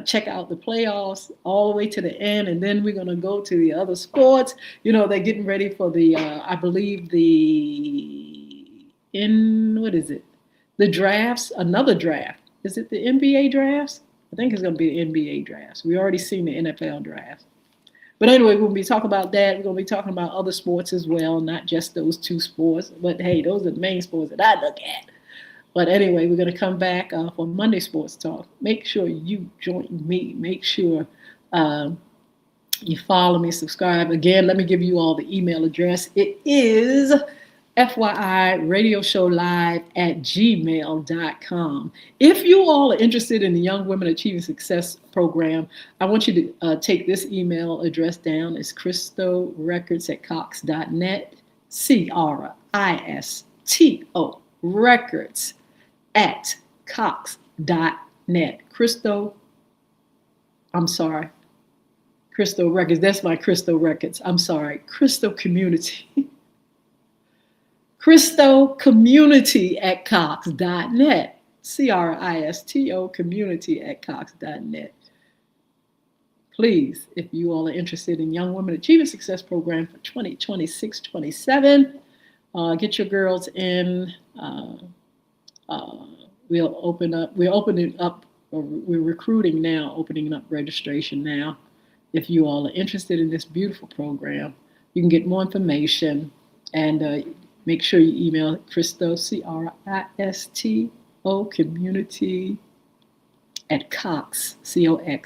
check out the playoffs all the way to the end, and then we're gonna go to the other sports. You know, they're getting ready for the I believe what is it? The drafts, another draft. Is it the NBA drafts? I think it's going to be the NBA drafts. We already seen the NFL drafts. But anyway, we'll be talking about that. We're going to be talking about other sports as well, not just those two sports. But hey, those are the main sports that I look at. But anyway, we're going to come back for Monday Sports Talk. Make sure you join me. Make sure you follow me, subscribe. Again, let me give you all the email address. It is FYI radio show live at gmail.com. If you all are interested in the Young Women Achieving Success program, I want you to take this email address down. It's CristoRecords@cox.net, CRISTO records@cox.net. Crystal Records. That's my Crystal Records. I'm sorry. Crystal Community. Cristo Community at Cox.net. CRISTO Community at Cox.net. Please, if you all are interested in Young Women Achieving Success Program for 2026-27, get your girls in. We're recruiting now, opening up registration now. If you all are interested in this beautiful program, you can get more information and make sure you email Cristo, CRISTO Community at cox.net.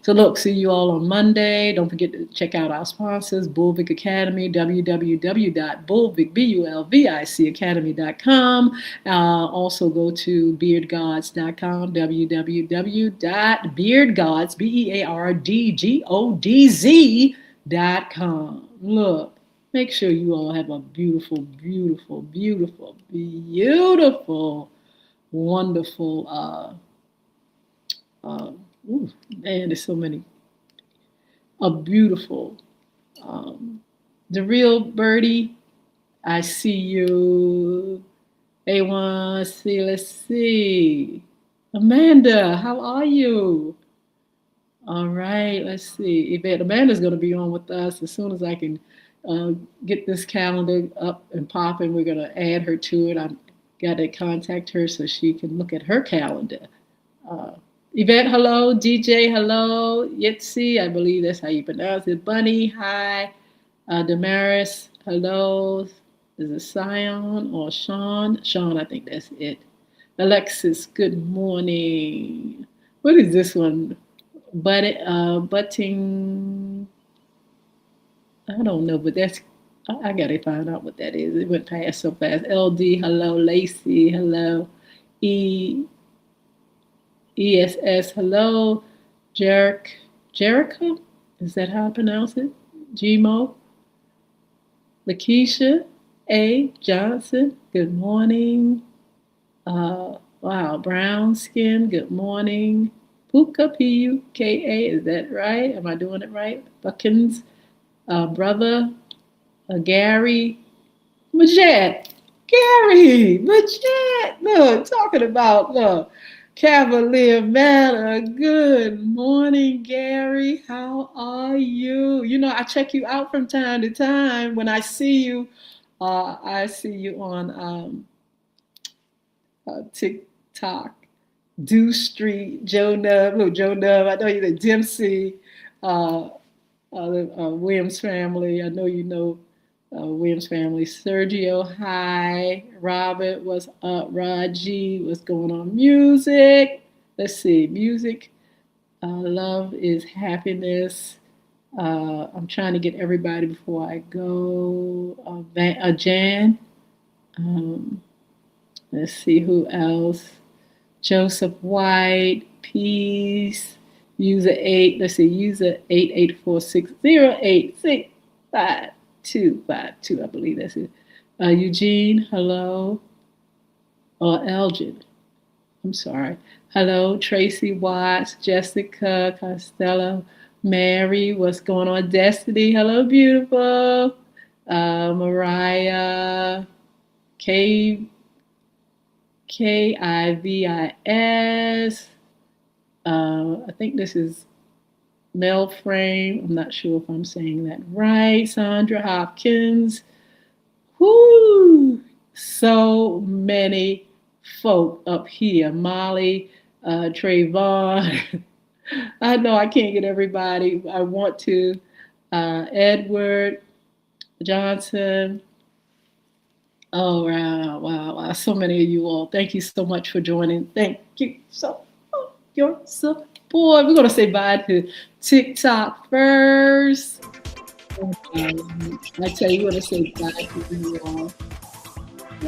So look, see you all on Monday. Don't forget to check out our sponsors, Bulvic Academy, www.bulvicacademy.com. Also go to beardgods.com, www.beardgods.com. Look, make sure you all have a beautiful, beautiful, beautiful, beautiful, wonderful, man, there's so many. A beautiful, the real Birdie, I see you. A1, let's see. Amanda, how are you? All right, let's see. Yvette, Amanda's going to be on with us as soon as I can get this calendar up and popping. We're going to add her to it. I've got to contact her so she can look at her calendar. Yvette, hello. DJ, hello. Yitzi, I believe that's how you pronounce it. Bunny, hi. Damaris, hello. Is it Sion or Sean? Sean, I think that's it. Alexis, good morning. What is this one? Butting. I don't know, but that's I gotta find out what that is. It went past so fast. LD, hello. Lacey, hello. E ESS, hello. Jericho, is that how I pronounce it? Gmo, Lakeisha, A Johnson, good morning. Wow, brown skin, good morning. Puka, Puka, is that right? Am I doing it right? Buckins, brother, Gary, Majette, Gary, Majette. Look, talking about look, Cavalier Manor. Good morning, Gary. How are you? You know, I check you out from time to time. When I see you, I see you on TikTok. Dew Street, Joe Nub, look, Joe Nub. I know you, the Dempsey, uh, the Williams family. I know you know Williams family. Sergio, hi. Robert, what's up? Raji, what's going on? Music. Let's see. Music. Love is happiness. I'm trying to get everybody before I go. Jan. Um, let's see who else. Joseph White. Peace. User 8. Let's see. User 88460865252. I believe that's it. Eugene, hello. Or Elgin. I'm sorry. Hello, Tracy Watts, Jessica Costello, Mary, what's going on? Destiny, hello, beautiful. Mariah, K Kivis. I think this is Mel Frame. I'm not sure if I'm saying that right. Sandra Hopkins. Whoo! So many folk up here. Molly, Trayvon. I know I can't get everybody. I want to. Edward Johnson. Oh, wow, wow, wow. So many of you all. Thank you so much for joining. Thank you so much for your support. We're going to say bye to TikTok first. I tell you, we're going to say bye to you all. I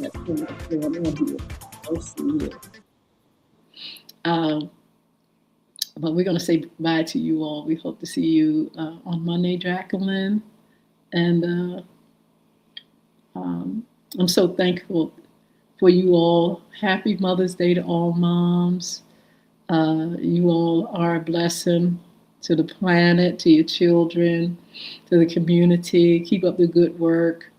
got so much going on here. Let's see here. Um, but we're going to say bye to you all. We hope to see you on Monday, Jacqueline. And I'm so thankful for you all. Happy Mother's Day to all moms. You all are a blessing to the planet, to your children, to the community. Keep up the good work.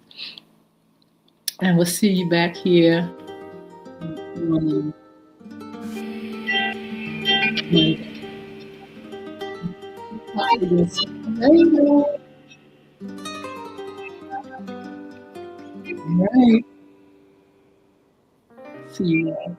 And we'll see you back here. Right. See you all.